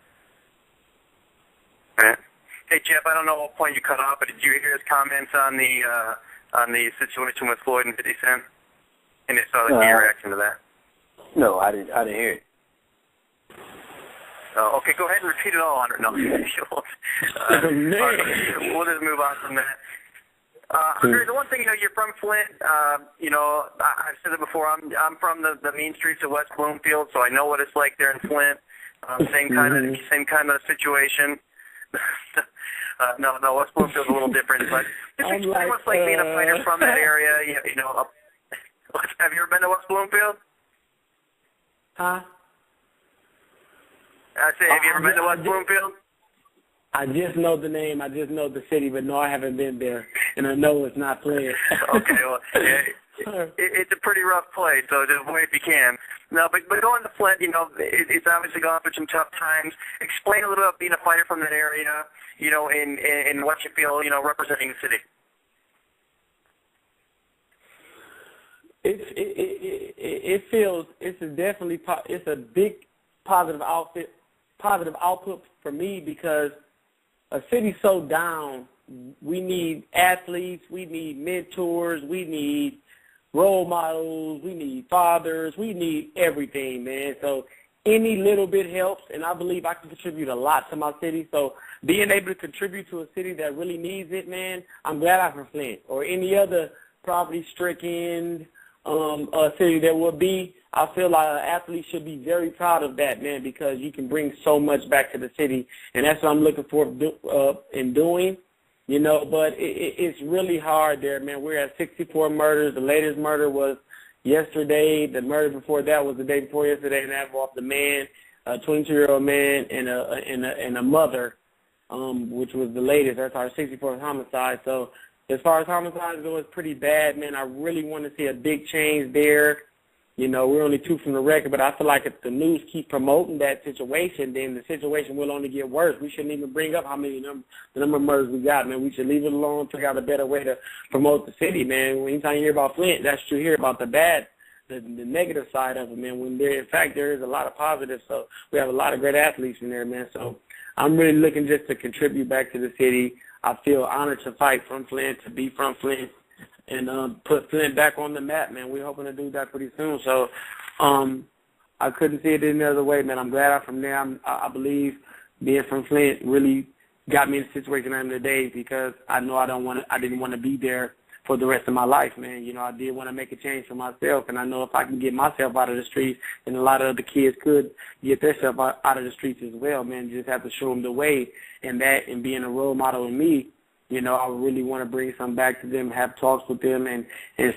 All right. Hey, Jeff, I don't know what point you cut off, but did you hear his comments on the situation with Floyd and 50 Cent? And if so, your reaction to that? No, I didn't hear it. Okay, go ahead and repeat it all, Andre. No, we'll just move on from that. Andre, the one thing, you know, you're from Flint. You know, I've said it before. I'm from the mean streets of West Bloomfield, so I know what it's like there in Flint. Same kind of situation. No, West Bloomfield's a little different, but it's pretty much like being a fighter from that area. You know, have you ever been to West Bloomfield? Huh? I say, have you ever been to West Bloomfield? I just know the name. I just know the city, but no, I haven't been there, and I know it's not Flint. Okay, well, it's a pretty rough place, so just avoid if you can. No, but going to Flint, you know, it's obviously gone through some tough times. Explain a little about being a fighter from that area, you know, and what you feel, you know, representing the city. It feels it's a big positive output for me because a city's so down. We need athletes, we need mentors, we need role models, we need fathers, we need everything, man. So any little bit helps, and I believe I can contribute a lot to my city. So being able to contribute to a city that really needs it, man, I'm glad I'm from Flint or any other poverty-stricken city that would be. I feel like athletes should be very proud of that, man, because you can bring so much back to the city, and that's what I'm looking for in doing, you know. But it's really hard there, man. We're at 64 murders. The latest murder was yesterday. The murder before that was the day before yesterday, and that involved a man, a 22-year-old man, and a mother, which was the latest. That's our 64th homicide. So as far as homicides go, it's pretty bad, man. I really want to see a big change there. You know, we're only 2 from the record, but I feel like if the news keep promoting that situation, then the situation will only get worse. We shouldn't even bring up how many the number of murders we got, man. We should leave it alone, figure out a better way to promote the city, man. Anytime you hear about Flint, that's what you hear about the bad, the negative side of it, man. When in fact, there is a lot of positives. So we have a lot of great athletes in there, man. So I'm really looking just to contribute back to the city. I feel honored to fight from Flint, to be from Flint, and put Flint back on the map, man. We're hoping to do that pretty soon. So I couldn't see it any other way, man. I'm glad I'm from there. I believe being from Flint really got me in the situation I'm in today because I know I didn't want to be there for the rest of my life, man. You know, I did want to make a change for myself, and I know if I can get myself out of the streets, and a lot of other kids could get themselves out of the streets as well, man. You just have to show them the way, and being a role model in me, you know, I really want to bring something back to them, have talks with them, and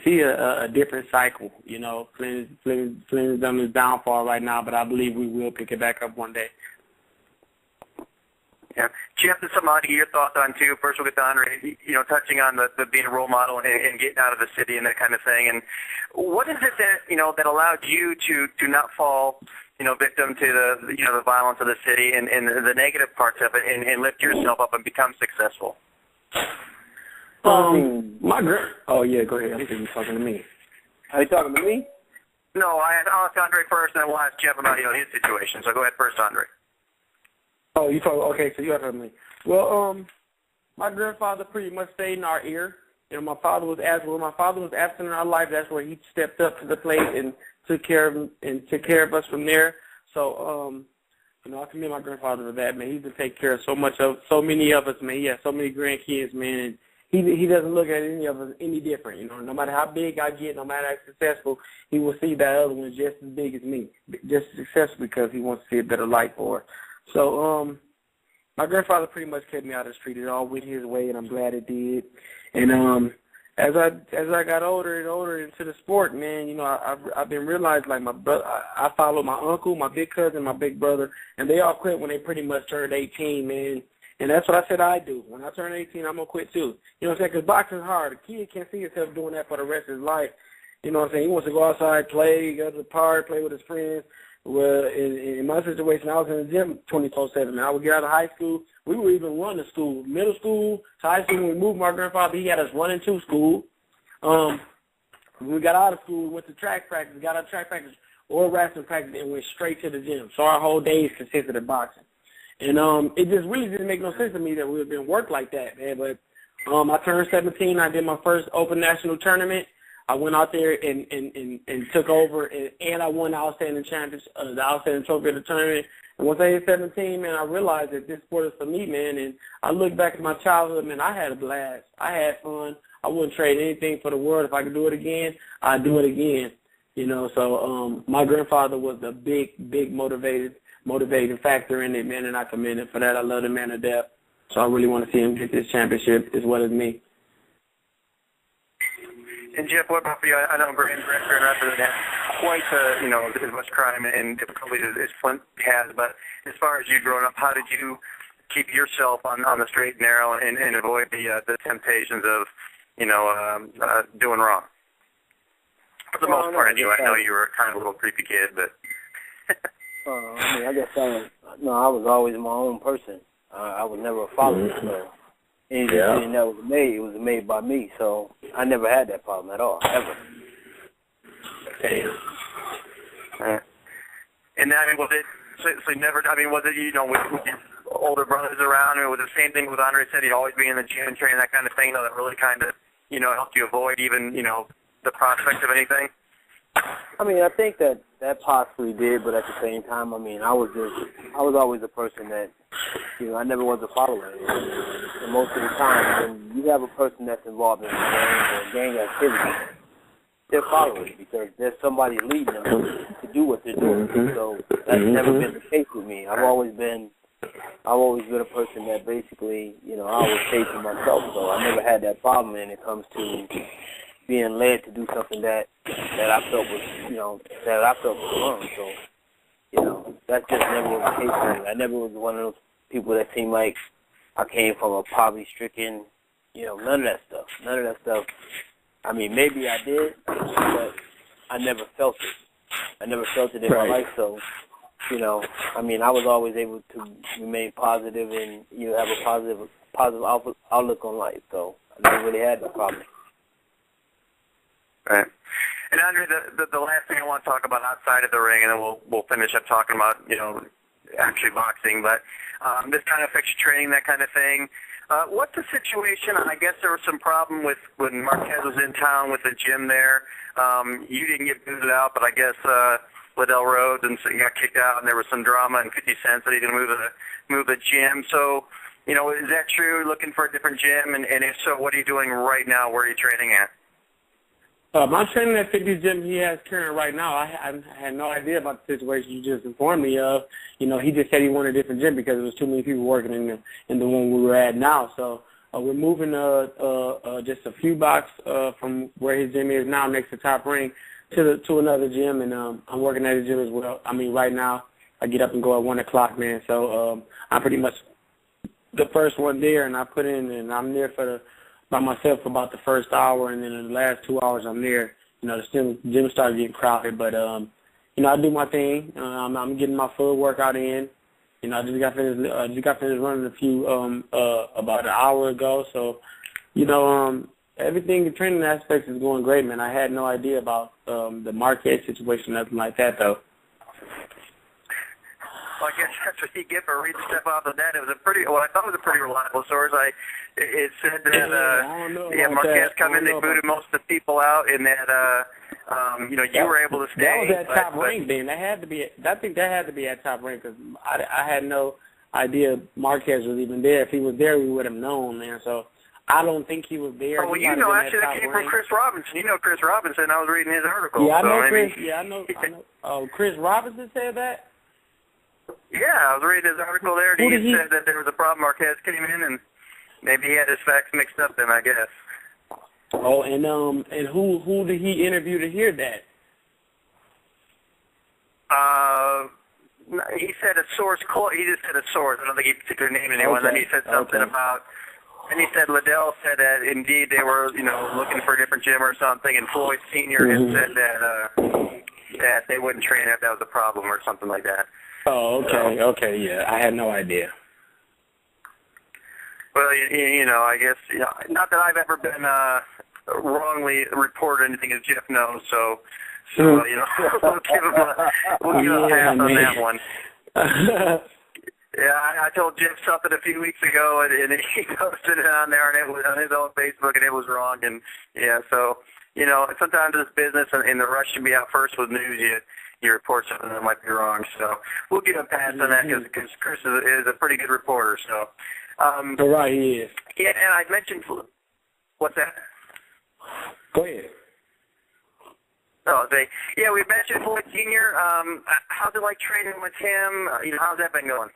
see a different cycle. You know, Flint is on his downfall right now, but I believe we will pick it back up one day. Yeah. Jeff, there's something I want to get your thoughts on, too. First, we'll get to Andre, you know, touching on the being a role model and getting out of the city and that kind of thing. And what is it that, you know, that allowed you to not fall, you know, victim to the violence of the city and the negative parts of it and lift yourself up and become successful? My girl. Oh, yeah, go ahead. I think you're talking to me. Are you talking to me? No, I'll ask Andre first, and then we'll ask Jeff about, you know, his situation. So go ahead first, Andre. Oh, you told okay, so you heard me. Well, my grandfather pretty much stayed in our ear. You know, my father was absent in our life. That's where he stepped up to the plate and took care of us from there. So, you know, I commend my grandfather for that, man. He's been taking care of so many of us, man. He has so many grandkids, man. And he doesn't look at any of us any different. You know, no matter how big I get, no matter how successful, he will see that other one just as big as me, just as successful because he wants to see a better life for her. So, my grandfather pretty much kept me out of the street. It all went his way, and I'm glad it did. And as I got older and older into the sport, man, you know, I've been realizing like my brother, I follow my uncle, my big cousin, my big brother, and they all quit when they pretty much turned 18, man. And that's what I said I do. When I turn 18, I'm gonna quit too. You know what I'm saying? Because boxing's hard. A kid can't see himself doing that for the rest of his life. You know what I'm saying? He wants to go outside, play, go to the park, play with his friends. Well, in my situation, I was in the gym 24/7. I would get out of high school. We would even run to school, middle school to high school. When we moved, my grandfather, he had us running to school. When we got out of school, we went to track practice, got out of track practice or wrestling practice, and went straight to the gym. So our whole days consisted of boxing. And it just really didn't make no sense to me that we had been worked like that, man. But I turned 17. I did my first Open National Tournament. I went out there and took over, and I won the outstanding championship, the outstanding trophy of the tournament. And once I hit 17, man, I realized that this sport is for me, man. And I look back at my childhood, man, I had a blast. I had fun. I wouldn't trade anything for the world. If I could do it again, I'd do it again. You know, so my grandfather was a big motivating factor in it, man, and I commend him for that. I love the man to death. So I really want to see him get this championship as well as me. And Jeff, what about for you? I know Grand Rapids doesn't have quite as much crime and difficulties as Flint has, but as far as you growing up, how did you keep yourself on the straight and narrow and avoid the temptations of doing wrong? For the most part, anyway. I know you were kind of a little creepy kid, but I mean, I guess I was always my own person. I was never a follower, so anything that was made, it was made by me. So I never had that problem at all, ever. Damn. And I mean, was it? So never. I mean, was it with your older brothers around, or was it the same thing with Andre? Said he'd always be in the gym and training, that kind of thing. That really kind of helped you avoid even the prospect of anything. I mean, I think that possibly did, but at the same time, I mean, I was always a person that, I never was a follower. And most of the time, when you have a person that's involved in gang activity, they're followers because there's somebody leading them to do what they're doing. So that's never been the case with me. I've always been a person that basically, I always paid for myself. So I never had that problem when it comes to being led to do something that I felt was wrong. So, that just never was the case for me. I never was one of those people that seemed like I came from a poverty-stricken, none of that stuff. I mean, maybe I did, but I never felt it. I never felt it in my life. So, I mean, I was always able to remain positive and have a positive outlook on life. So I never really had that problem. Right. And Andre, the last thing I want to talk about outside of the ring, and then we'll finish up talking about actually boxing, but this kind of affects your training, that kind of thing. What's the situation? I guess there was some problem with when Marquez was in town with the gym there. You didn't get booted out, but I guess Liddell Rhodes and got kicked out, and there was some drama, and 50 Cent said he didn't move the gym. So, is that true? Looking for a different gym, and if so, what are you doing right now? Where are you training at? I'm training at 50's gym he has current right now. I had no idea about the situation you just informed me of. He just said he wanted a different gym because there was too many people working in the one we were at now. So we're moving just a few blocks from where his gym is now, next to Top Ring, to another gym, and I'm working at his gym as well. I mean, right now I get up and go at 1 o'clock, man. So I'm pretty much the first one there, and I put in, and I'm there by myself for about the first hour, and then in the last 2 hours I'm there. The gym started getting crowded, but I do my thing. I'm getting my full workout in. I just got finished running a few about an hour ago. So, everything, the training aspects is going great, man. I had no idea about the Marquez situation, nothing like that, though. I guess that's what you get for reading stuff off the net. It was I thought it was a pretty reliable source. It said that Marquez come in, they booted most of the people out, and that you were able to stay. That was at top rank then. That had to be. I think that had to be at top rank because I had no idea Marquez was even there. If he was there, we would have known, man. So I don't think he was there. Oh, well, actually, that came from Chris Robinson. You know Chris Robinson. I was reading his article. Yeah, I know Chris. I know. Oh, Chris Robinson said that? Yeah, I was reading his article there, and he said that there was a problem. Marquez came in, and maybe he had his facts mixed up then, I guess. Oh, and who did he interview to hear that? He said a source. He just said a source. I don't think he particularly named anyone. Okay. Then he said something about. And he said Liddell said that indeed they were, looking for a different gym or something, and Floyd Sr. had said that they wouldn't train if that was a problem or something like that. Oh, okay, okay, yeah, I had no idea. Well, I guess, not that I've ever been wrongly reported anything, as Jeff knows, so we'll give him a pass on that one. Yeah, I told Jeff something a few weeks ago, and he posted it on there, and it was on his own Facebook, and it was wrong. And yeah, so sometimes this business and the rush to be out first with news, you report something that might be wrong. So we'll give him a pass on that because Chris is a pretty good reporter. So right, he is. Yeah, and I mentioned what's that? Go ahead. Oh, yeah, we mentioned Floyd Sr. How's it like training with him? How's that been going?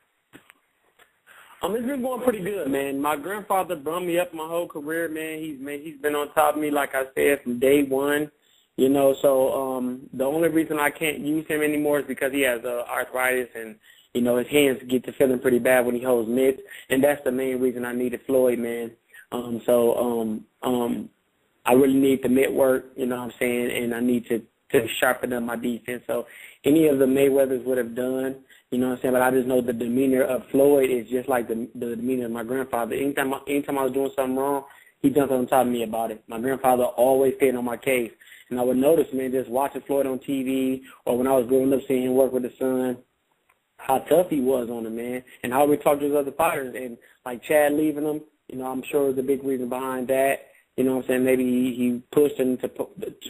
It's been going pretty good, man. My grandfather brought me up my whole career, man. He's been on top of me, like I said, from day one. So the only reason I can't use him anymore is because he has arthritis and, his hands get to feeling pretty bad when he holds mitts, and that's the main reason I needed Floyd, man. I really need the mitt work, and I need to sharpen up my defense. So any of the Mayweathers would have done, but I just know the demeanor of Floyd is just like the demeanor of my grandfather. Anytime I was doing something wrong, he jumped on top of me about it. My grandfather always stayed on my case. And I would notice, man, just watching Floyd on TV or when I was growing up seeing him work with his son, how tough he was on him, man, and how we talked to his other fighters. And like Chad leaving him, I'm sure was a big reason behind that. Maybe he pushed him to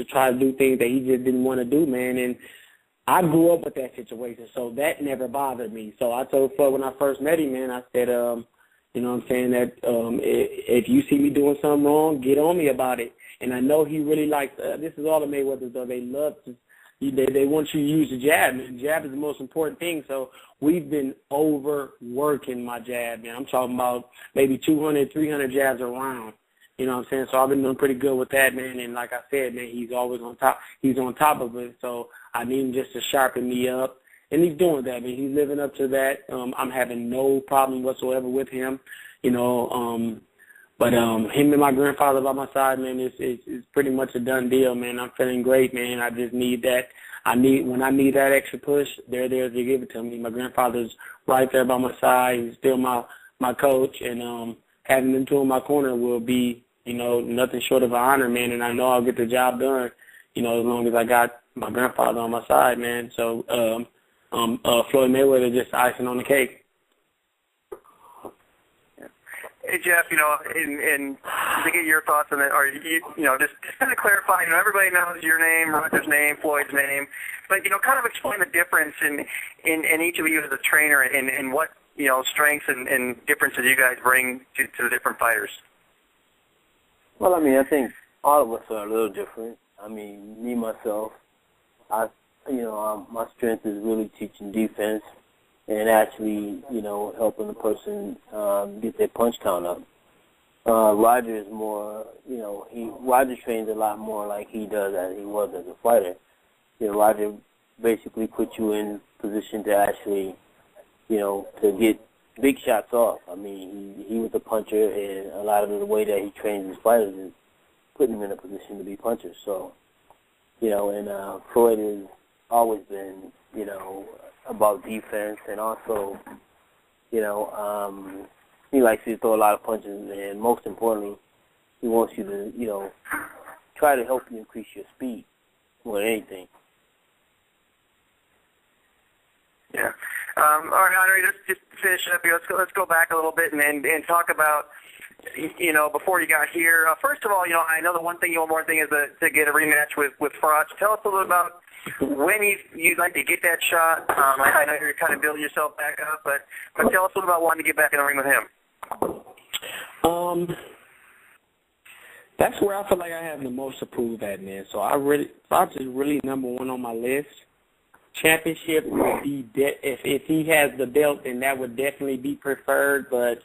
try to do things that he just didn't want to do, man. And I grew up with that situation, so that never bothered me. So I told Floyd when I first met him, man, I said, that if you see me doing something wrong, get on me about it. And I know he really likes, this is all the Mayweathers, though. They love to, they want you to use the jab, man. Jab is the most important thing. So we've been overworking my jab, man. I'm talking about maybe 200, 300 jabs a round. So I've been doing pretty good with that, man. And like I said, man, he's always on top. He's on top of it. So I need him just to sharpen me up. And he's doing that, man. He's living up to that. I'm having no problem whatsoever with him, But him and my grandfather by my side, man, is pretty much a done deal, man. I'm feeling great, man. I just need that. When I need that extra push, they're there to give it to me. My grandfather's right there by my side. He's still my coach, and having them two in my corner will be, nothing short of an honor, man. And I know I'll get the job done, as long as I got my grandfather on my side, man. So Floyd Mayweather just icing on the cake. Hey, Jeff, and to get your thoughts on that, or, just kind of clarify, everybody knows your name, Roger's name, Floyd's name, but, kind of explain the difference in each of you as a trainer and what, strengths and differences you guys bring to the different fighters. Well, I think all of us are a little different. Me, myself, my strength is really teaching defense and actually, helping the person get their punch count up. Roger is more, Roger trains a lot more like he does as he was as a fighter. Roger basically puts you in position to actually, to get big shots off. He was a puncher, and a lot of the way that he trains his fighters is putting them in a position to be punchers. So, and Floyd has always been, about defense, and also, he likes you to throw a lot of punches, and most importantly, he wants you to, try to help you increase your speed more than anything. Yeah. All right, Andre, let's just finish up here. Let's go back a little bit and talk about, before you got here. First of all, I know the one more thing is to get a rematch with Froch. Tell us a little about when you'd like to get that shot. I know you're kind of building yourself back up, but tell us a little about wanting to get back in the ring with him. That's where I feel like I have the most to prove at, man. So Froch is really number one on my list. Championship would be if he has the belt, then that would definitely be preferred. But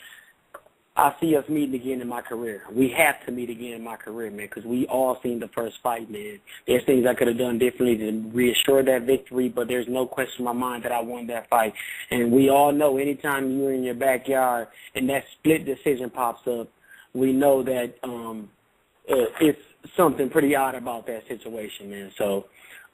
I see us meeting again in my career. We have to meet again in my career, man, because we all seen the first fight, man. There's things I could have done differently to reassure that victory, but there's no question in my mind that I won that fight. And we all know anytime you're in your backyard and that split decision pops up, we know that it's something pretty odd about that situation, man. So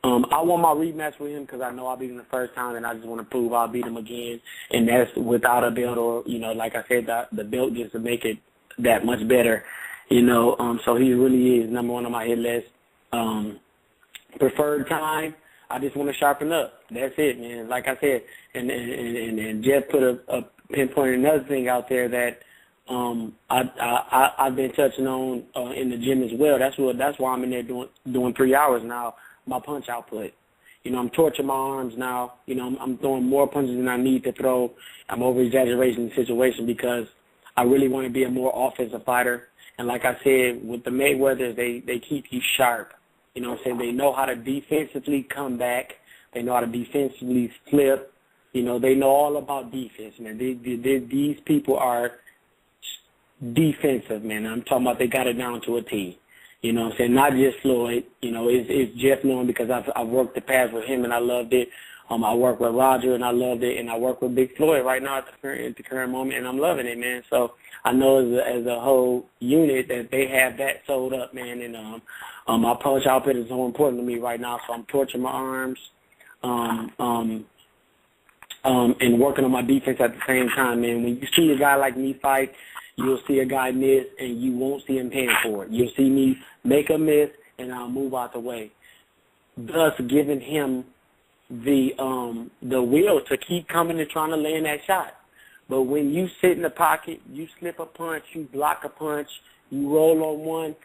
I want my rematch with him because I know I beat him the first time, and I just want to prove I'll beat him again. And that's without a belt or, like I said, the belt just to make it that much better, So he really is number one on my hit list. Preferred time, I just want to sharpen up. That's it, man. Like I said, and Jeff put a pinpoint another thing out there that I've been touching on in the gym as well. That's why I'm in there doing 3 hours now. My punch output. I'm torching my arms now. I'm throwing more punches than I need to throw. I'm over-exaggerating the situation because I really want to be a more offensive fighter. And like I said, with the Mayweathers, they keep you sharp. They know how to defensively come back. They know how to defensively flip. They know all about defense, man. These people are defensive, man. I'm talking about they got it down to a T. Not just Floyd. It's Jeff knowing because I've worked the past with him and I loved it. I work with Roger and I loved it, and I work with Big Floyd right now at the current moment, and I'm loving it, man. So I know as a whole unit that they have that sold up, man. And my punch output is so important to me right now. So I'm torching my arms, and working on my defense at the same time, man. When you see a guy like me fight, you'll see a guy miss, and you won't see him paying for it. You'll see me make a miss, and I'll move out the way, thus giving him the will to keep coming and trying to land that shot. But when you sit in the pocket, you slip a punch, you block a punch, you roll on one,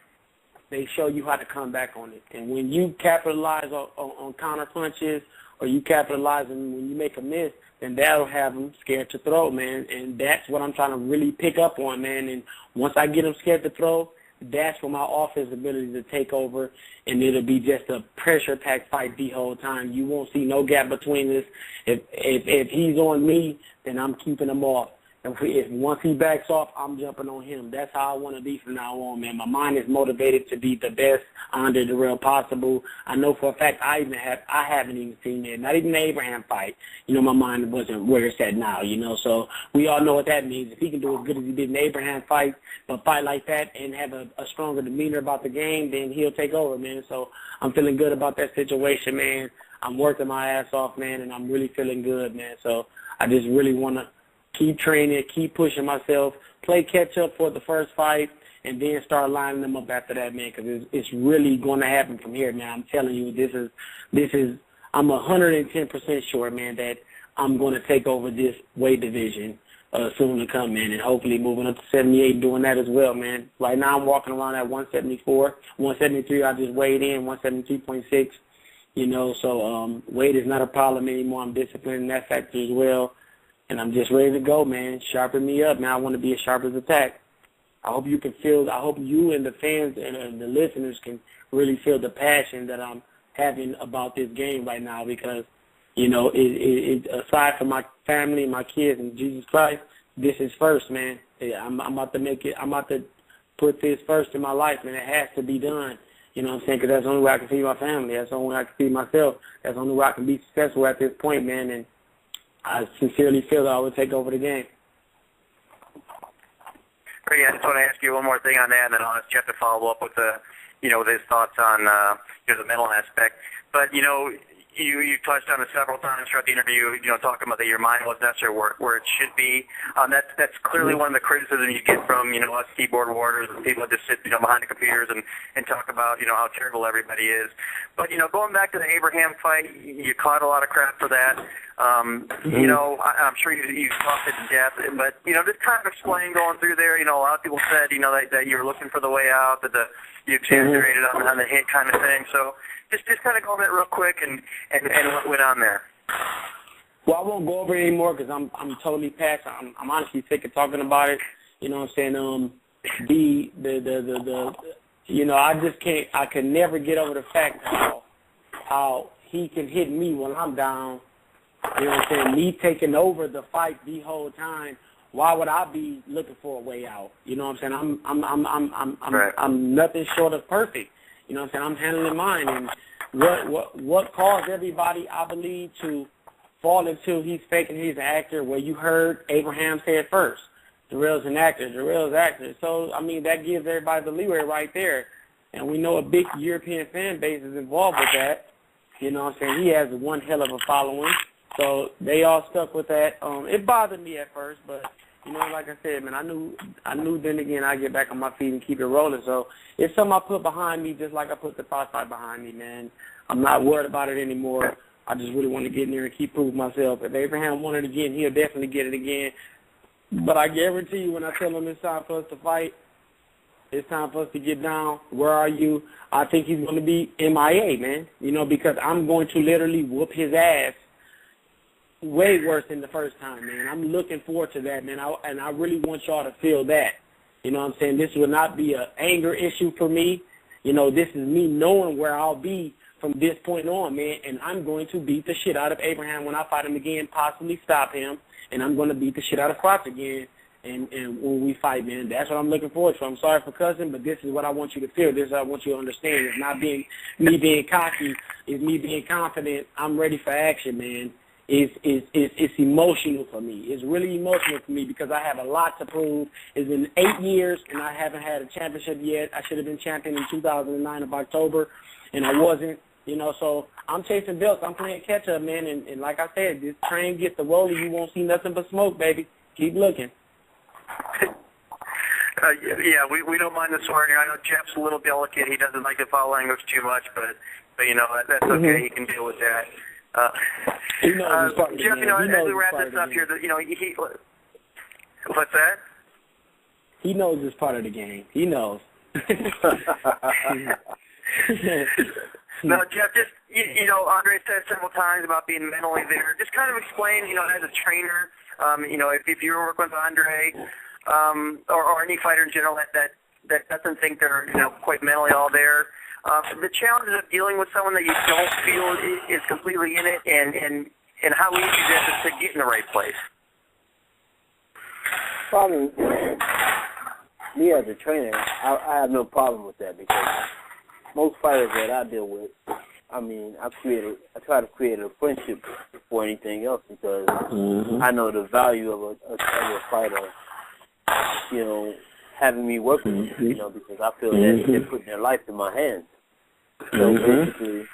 they show you how to come back on it. And when you capitalize on counter punches or you capitalize when you make a miss, then that'll have them scared to throw, man. And that's what I'm trying to really pick up on, man. And once I get them scared to throw, that's when my offense ability to take over, and it'll be just a pressure-packed fight the whole time. You won't see no gap between us. If he's on me, then I'm keeping him off. If once he backs off, I'm jumping on him. That's how I want to be from now on, man. My mind is motivated to be the best Andre Dirrell possible. I know for a fact I haven't even seen it. Not even the Abraham fight. My mind wasn't where it's at now, So we all know what that means. If he can do as good as he did in the Abraham fight, but fight like that and have a stronger demeanor about the game, then he'll take over, man. So I'm feeling good about that situation, man. I'm working my ass off, man, and I'm really feeling good, man. So I just really want to keep training, keep pushing myself, play catch-up for the first fight, and then start lining them up after that, man, because it's really going to happen from here, man. I'm telling you, this is I'm 110% sure, man, that I'm going to take over this weight division soon to come, man, and hopefully moving up to 78 doing that as well, man. Right now I'm walking around at 174, 173 I just weighed in, 173.6, so weight is not a problem anymore. I'm disciplined in that factor as well. And I'm just ready to go, man. Sharpen me up, man. I want to be as sharp as attack. I hope you and the fans and the listeners can really feel the passion that I'm having about this game right now because, aside from my family, my kids, and Jesus Christ, this is first, man. I'm about to put this first in my life, and it has to be done. You know what I'm saying? Because that's the only way I can feed my family. That's the only way I can feed myself. That's the only way I can be successful at this point, man. And I sincerely feel that I would take over the game. Great. I just want to ask you one more thing on that, and then I'll ask Jeff to follow up with with his thoughts on the mental aspect. But you touched on it several times throughout the interview, talking about that your mind wasn't necessarily where it should be. That's clearly one of the criticisms you get from, us keyboard warriors and people that just sit, behind the computers and talk about, how terrible everybody is. But, going back to the Abraham fight, you caught a lot of crap for that. I'm sure you talked it to death, but, just kind of explain going through there, a lot of people said, that you were looking for the way out, that you exaggerated on the hit kind of thing. So just kind of go over that real quick and what went on there. Well, I won't go over it anymore because I'm totally past. I'm honestly sick of talking about it. You know what I'm saying? I just can't. I can never get over the fact how he can hit me when I'm down. You know what I'm saying? Me taking over the fight the whole time. Why would I be looking for a way out? You know what I'm saying? I'm nothing short of perfect. You know what I'm saying? I'm handling mine. And what caused everybody, I believe, to fall into he's faking he's an actor? Well, you heard Abraham say it first. Dirrell's an actor. Dirrell's an actor. So, that gives everybody the leeway right there. And we know a big European fan base is involved with that. You know what I'm saying? He has one hell of a following. So they all stuck with that. It bothered me at first, but, like I said, man, I knew then again I'd get back on my feet and keep it rolling. So it's something I put behind me just like I put the fight behind me, man. I'm not worried about it anymore. I just really want to get in there and keep proving myself. If Abraham won it again, he'll definitely get it again. But I guarantee you when I tell him it's time for us to fight, it's time for us to get down. Where are you? I think he's going to be MIA, man, because I'm going to literally whoop his ass way worse than the first time, man. I'm looking forward to that, man, and I really want y'all to feel that. You know what I'm saying? This will not be an anger issue for me. This is me knowing where I'll be from this point on, man, and I'm going to beat the shit out of Abraham when I fight him again, possibly stop him, and I'm going to beat the shit out of Fox again and when we fight, man. That's what I'm looking forward to. I'm sorry for cussing, but this is what I want you to feel. This is what I want you to understand. It's not me being cocky. It's me being confident. I'm ready for action, man. It's emotional for me. It's really emotional for me because I have a lot to prove. It's been 8 years, and I haven't had a championship yet. I should have been champion in 2009 of October, and I wasn't. So I'm chasing belts. I'm playing catch-up, man, and like I said, this train gets the rolling. You won't see nothing but smoke, baby. Keep looking. We don't mind the swearing. I know Jeff's a little delicate. He doesn't like the foul language too much, but that's okay. He can deal with that. He knows it's part of the Jeff, game. as we wrap this up here, what's that? He knows it's part of the game. He knows. No, Jeff, just, Andre said several times about being mentally there. Just kind of explain, as a trainer, if you're working with Andre or any fighter in general that doesn't think they're, quite mentally all there, the challenges of dealing with someone that you don't feel is completely in it and how easy it is to get in the right place. Probably, me as a trainer, I have no problem with that because most fighters that I deal with, I try to create a friendship before anything else because I know the value of a fighter, having me work with them, because I feel that they're putting their life in my hands. So basically,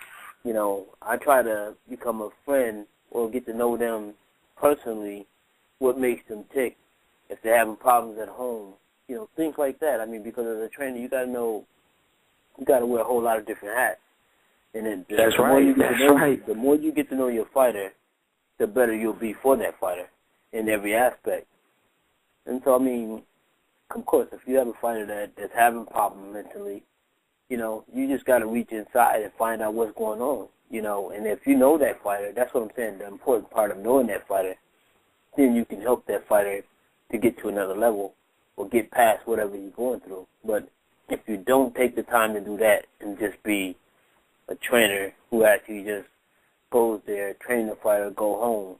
I try to become a friend or get to know them personally, what makes them tick, if they're having problems at home, things like that. Because as a trainer, you got to know, you got to wear a whole lot of different hats. And then the more you get to know your fighter, the better you'll be for that fighter in every aspect. And so, of course, if you have a fighter that's having problems mentally, you just got to reach inside and find out what's going on, And if you know that fighter, that's what I'm saying, the important part of knowing that fighter, then you can help that fighter to get to another level or get past whatever he's going through. But if you don't take the time to do that and just be a trainer who actually just goes there, train the fighter, go home,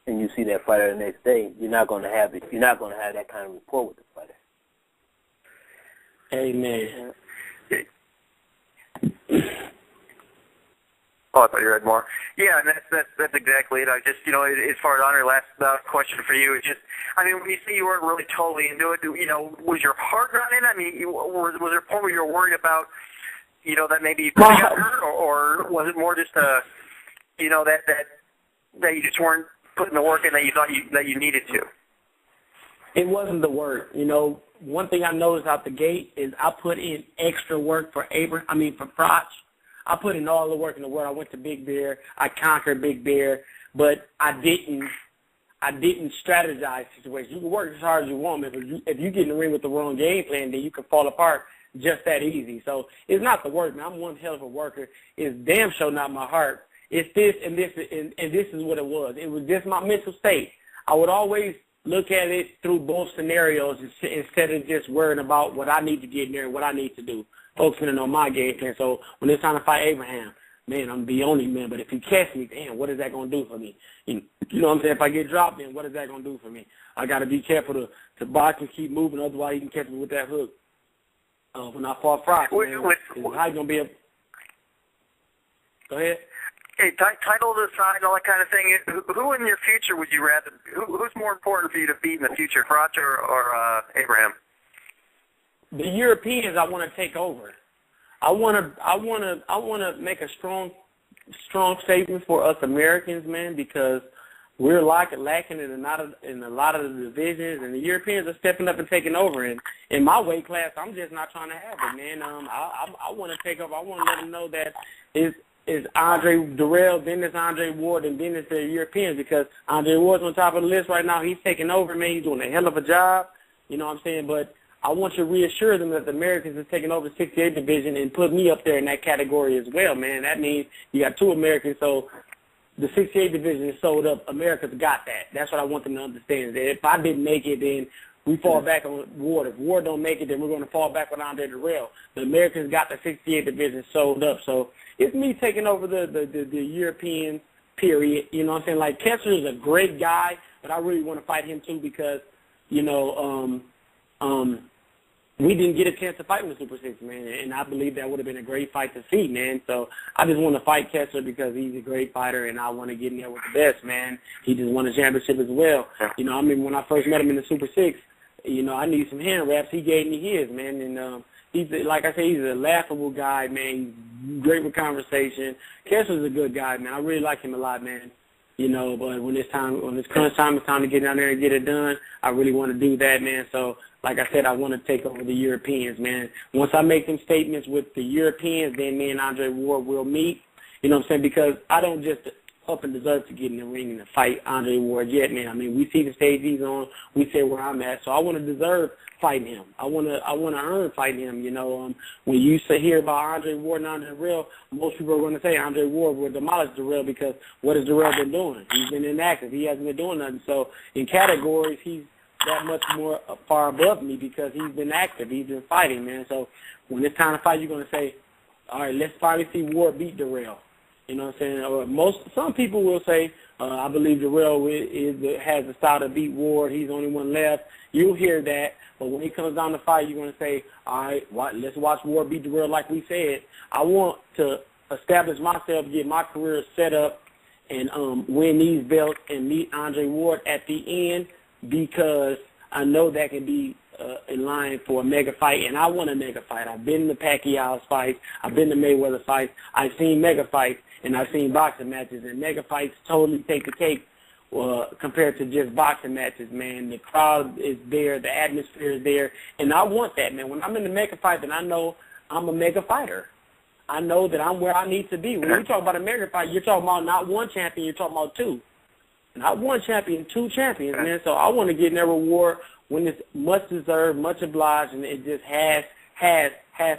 and you see that fighter the next day, you're not going to have it. You're not going to have that kind of rapport with the fighter. Amen. Oh, I thought you had more. Yeah, and that's exactly it. I just, as far as Andre, last question for you is just, when you say you weren't really totally into it, was your heart not in it? Was there a point where you were worried about, that maybe you could have got hurt, or was it more just you know, that you just weren't putting the work in that you thought you needed to? It wasn't the work. You know, one thing I noticed out the gate is I put in extra work for Froch. I put in all the work in the world. I went to Big Bear. I conquered Big Bear, but I didn't strategize situations. You can work as hard as you want, but if you get in the ring with the wrong game plan, then you can fall apart just that easy. So it's not the work, man. I'm one hell of a worker. It's damn sure not my heart. It's this and this, and this is what it was. It was just my mental state. I would always look at it through both scenarios instead of just worrying about what I need to get in there and what I need to do, focusing on my game plan. So when it's time to fight Abraham, man, I'm going to be on him, man. But if he catch me, damn, what is that going to do for me? You know what I'm saying? If I get dropped, then what is that going to do for me? I got to be careful to box and keep moving, otherwise he can catch me with that hook. When I fought Froch, man, how you going to be able... Go ahead. Hey, title aside and all that kind of thing, who in your future would you rather... Who's more important for you to beat in the future, Froch or Abraham? The Europeans I want to take over. I want to make a strong statement for us Americans, man, because we're lacking in a lot of the divisions, and the Europeans are stepping up and taking over. And in my weight class, I'm just not trying to have it, man. I want to take over. I want to let them know that it's Andre Dirrell, then it's Andre Ward, and then it's the Europeans, because Andre Ward's on top of the list right now. He's taking over, man. He's doing a hell of a job. You know what I'm saying? But I want you to reassure them that the Americans is taking over the 68 division and put me up there in that category as well, man. That means you got two Americans, so the 68 division is sold up. America's got that. That's what I want them to understand. That if I didn't make it, then we fall back on Ward. If Ward don't make it, then we're going to fall back on Andre Dirrell. The Americans got the 68 division sold up. So it's me taking over the European period. You know what I'm saying? Like, Kessler is a great guy, but I really want to fight him too because, you know, we didn't get a chance to fight with the Super 6, man, and I believe that would have been a great fight to see, man. So I just want to fight Kessler because he's a great fighter, and I want to get in there with the best, man. He just won a championship as well. You know, I mean, when I first met him in the Super 6, you know, I needed some hand wraps. He gave me his, man, and he's, like I said, he's a laughable guy, man. He's great with conversation. Kessler's a good guy, man. I really like him a lot, man. You know, but when it's crunch time, it's time to get down there and get it done. I really want to do that, man. So, like I said, I want to take over the Europeans, man. Once I make them statements with the Europeans, then me and Andre Ward will meet. You know what I'm saying? Because I don't just up and deserve to get in the ring and fight Andre Ward yet, man. I mean, we see the stage he's on. We say where I'm at. So I want to deserve fighting him. I want to earn fighting him. You know, when you hear about Andre Ward and Andre Dirrell, most people are going to say Andre Ward will demolish Dirrell because what has Dirrell been doing? He's been inactive. He hasn't been doing nothing. So in categories, he's that much more far above me because he's been active. He's been fighting, man. So when it's time to fight, you're going to say, all right, let's finally see Ward beat Dirrell. You know what I'm saying? Or some people will say, I believe Dirrell has the style to beat Ward. He's the only one left. You'll hear that. But when it comes down to fight, you're going to say, all right, let's watch Ward beat Dirrell like we said. I want to establish myself, get my career set up, and win these belts and meet Andre Ward at the end because I know that can be in line for a mega fight, and I want a mega fight. I've been to Pacquiao's fights. I've been to Mayweather fights. I've seen mega fights, and I've seen boxing matches, and mega fights totally take the cake compared to just boxing matches, man. The crowd is there. The atmosphere is there, and I want that, man. When I'm in the mega fight, then I know I'm a mega fighter. I know that I'm where I need to be. When you talk about a mega fight, you're talking about not one champion, you're talking about two. Not one champion, two champions, man. So I want to get in there with Ward when it's much deserved, much obliged, and it just has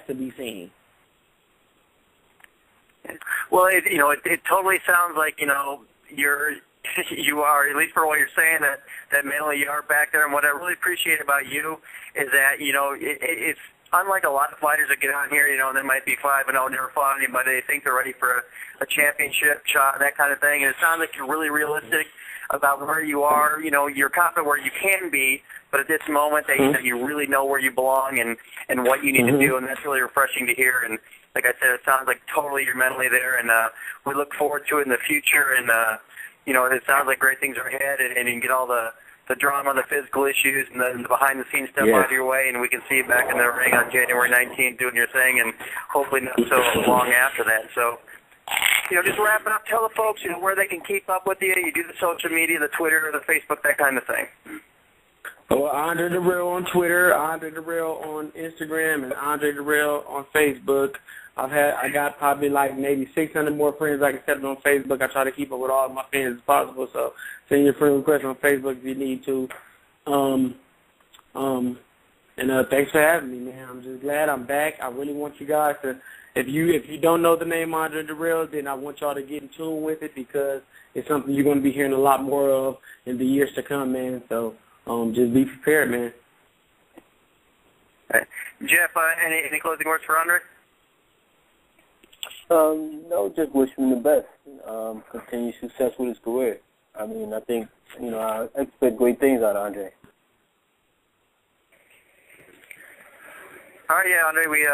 to be seen. Well, it totally sounds like, you know, you are, at least for what you're saying, that mentally you are back there. And what I really appreciate about you is that, you know, it's unlike a lot of fighters that get on here, you know, and they might be 5-0, never fought anybody. They think they're ready for a championship shot and that kind of thing. And it sounds like you're really realistic about where you are. You know, you're confident where you can be, but at this moment that you really know where you belong and what you need to do, and that's really refreshing to hear. And like I said, it sounds like totally you're mentally there, and we look forward to it in the future. And you know, it sounds like great things are ahead, and you can get all the drama, the physical issues, and the behind-the-scenes stuff out of your way, and we can see you back in the ring on January 19th doing your thing, and hopefully not so long after that. So just wrapping up, tell the folks, where they can keep up with you. You do the social media, the Twitter, the Facebook, that kind of thing. Well, Andre Dirrell on Twitter, Andre Dirrell on Instagram, and Andre Dirrell on Facebook. I got probably like maybe 600 more friends I can set on Facebook. I try to keep up with all of my fans as possible. So send your friend request on Facebook if you need to. Thanks for having me, man. I'm just glad I'm back. I really want you guys to, if you don't know the name Andre Dirrell, then I want y'all to get in tune with it because it's something you're going to be hearing a lot more of in the years to come, man. So just be prepared, man. Right. Jeff, any closing words for Andre? No, just wish him the best. Continue success with his career. I mean, I think, I expect great things out of Andre. All right, yeah, Andre. We,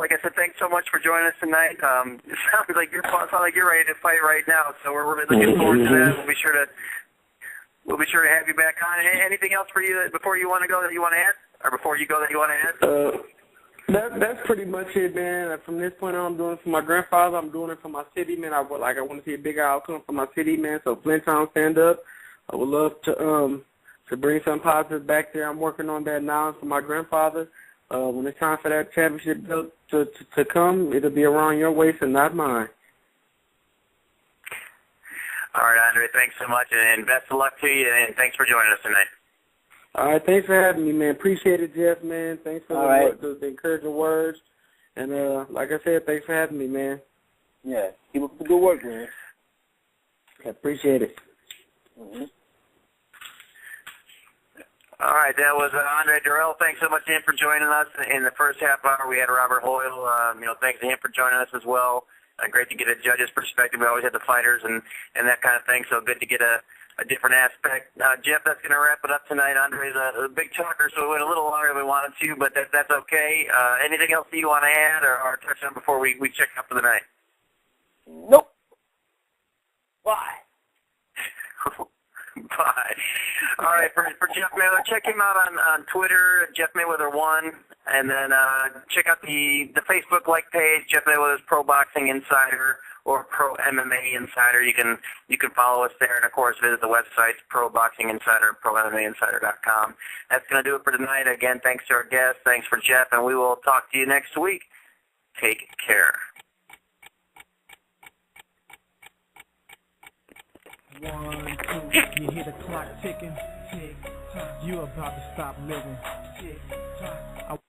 like I said, thanks so much for joining us tonight. It sounds like you're ready to fight right now, so we're really looking forward to that. We'll be sure to have you back on. Anything else for you before you want to go that you want to add, or before you go that you want to add? That's pretty much it, man. From this point on, I'm doing it for my grandfather. I'm doing it for my city, man. I want to see a bigger outcome for my city, man. So Flinttown, stand up. I would love to bring some positive back there. I'm working on that now for my grandfather. When it's time for that championship belt to come, it'll be around your waist and not mine. All right, Andre, thanks so much, and best of luck to you, and thanks for joining us tonight. All right, thanks for having me, man. Appreciate it, Jeff, man. Thanks for the encouraging words. And like I said, thanks for having me, man. Yeah, keep up the good work, man. I appreciate it. Mm-hmm. All right, that was Andre Dirrell. Thanks so much to him for joining us. In the first half hour, we had Robert Hoyle. Thanks to him for joining us as well. Great to get a judge's perspective. We always had the fighters and that kind of thing, so good to get a different aspect. Jeff, that's going to wrap it up tonight. Andre's a big talker, so we went a little longer than we wanted to, but that's okay. Anything else that you want to add or touch on before we check up for the night? Nope. Bye. Bye. All right, for Jeff Mayweather, check him out on Twitter, Jeff Mayweather1, and then check out the Facebook like page, Jeff Mayweather's Pro Boxing Insider or Pro MMA Insider. You can follow us there, and of course visit the website Pro Boxing Insider, ProMMAinsider.com. That's going to do it for tonight. Again, thanks to our guests, thanks for Jeff, and we will talk to you next week. Take care. 1, 2, you hear the clock ticking, tick tock. You about to stop living, tick tock.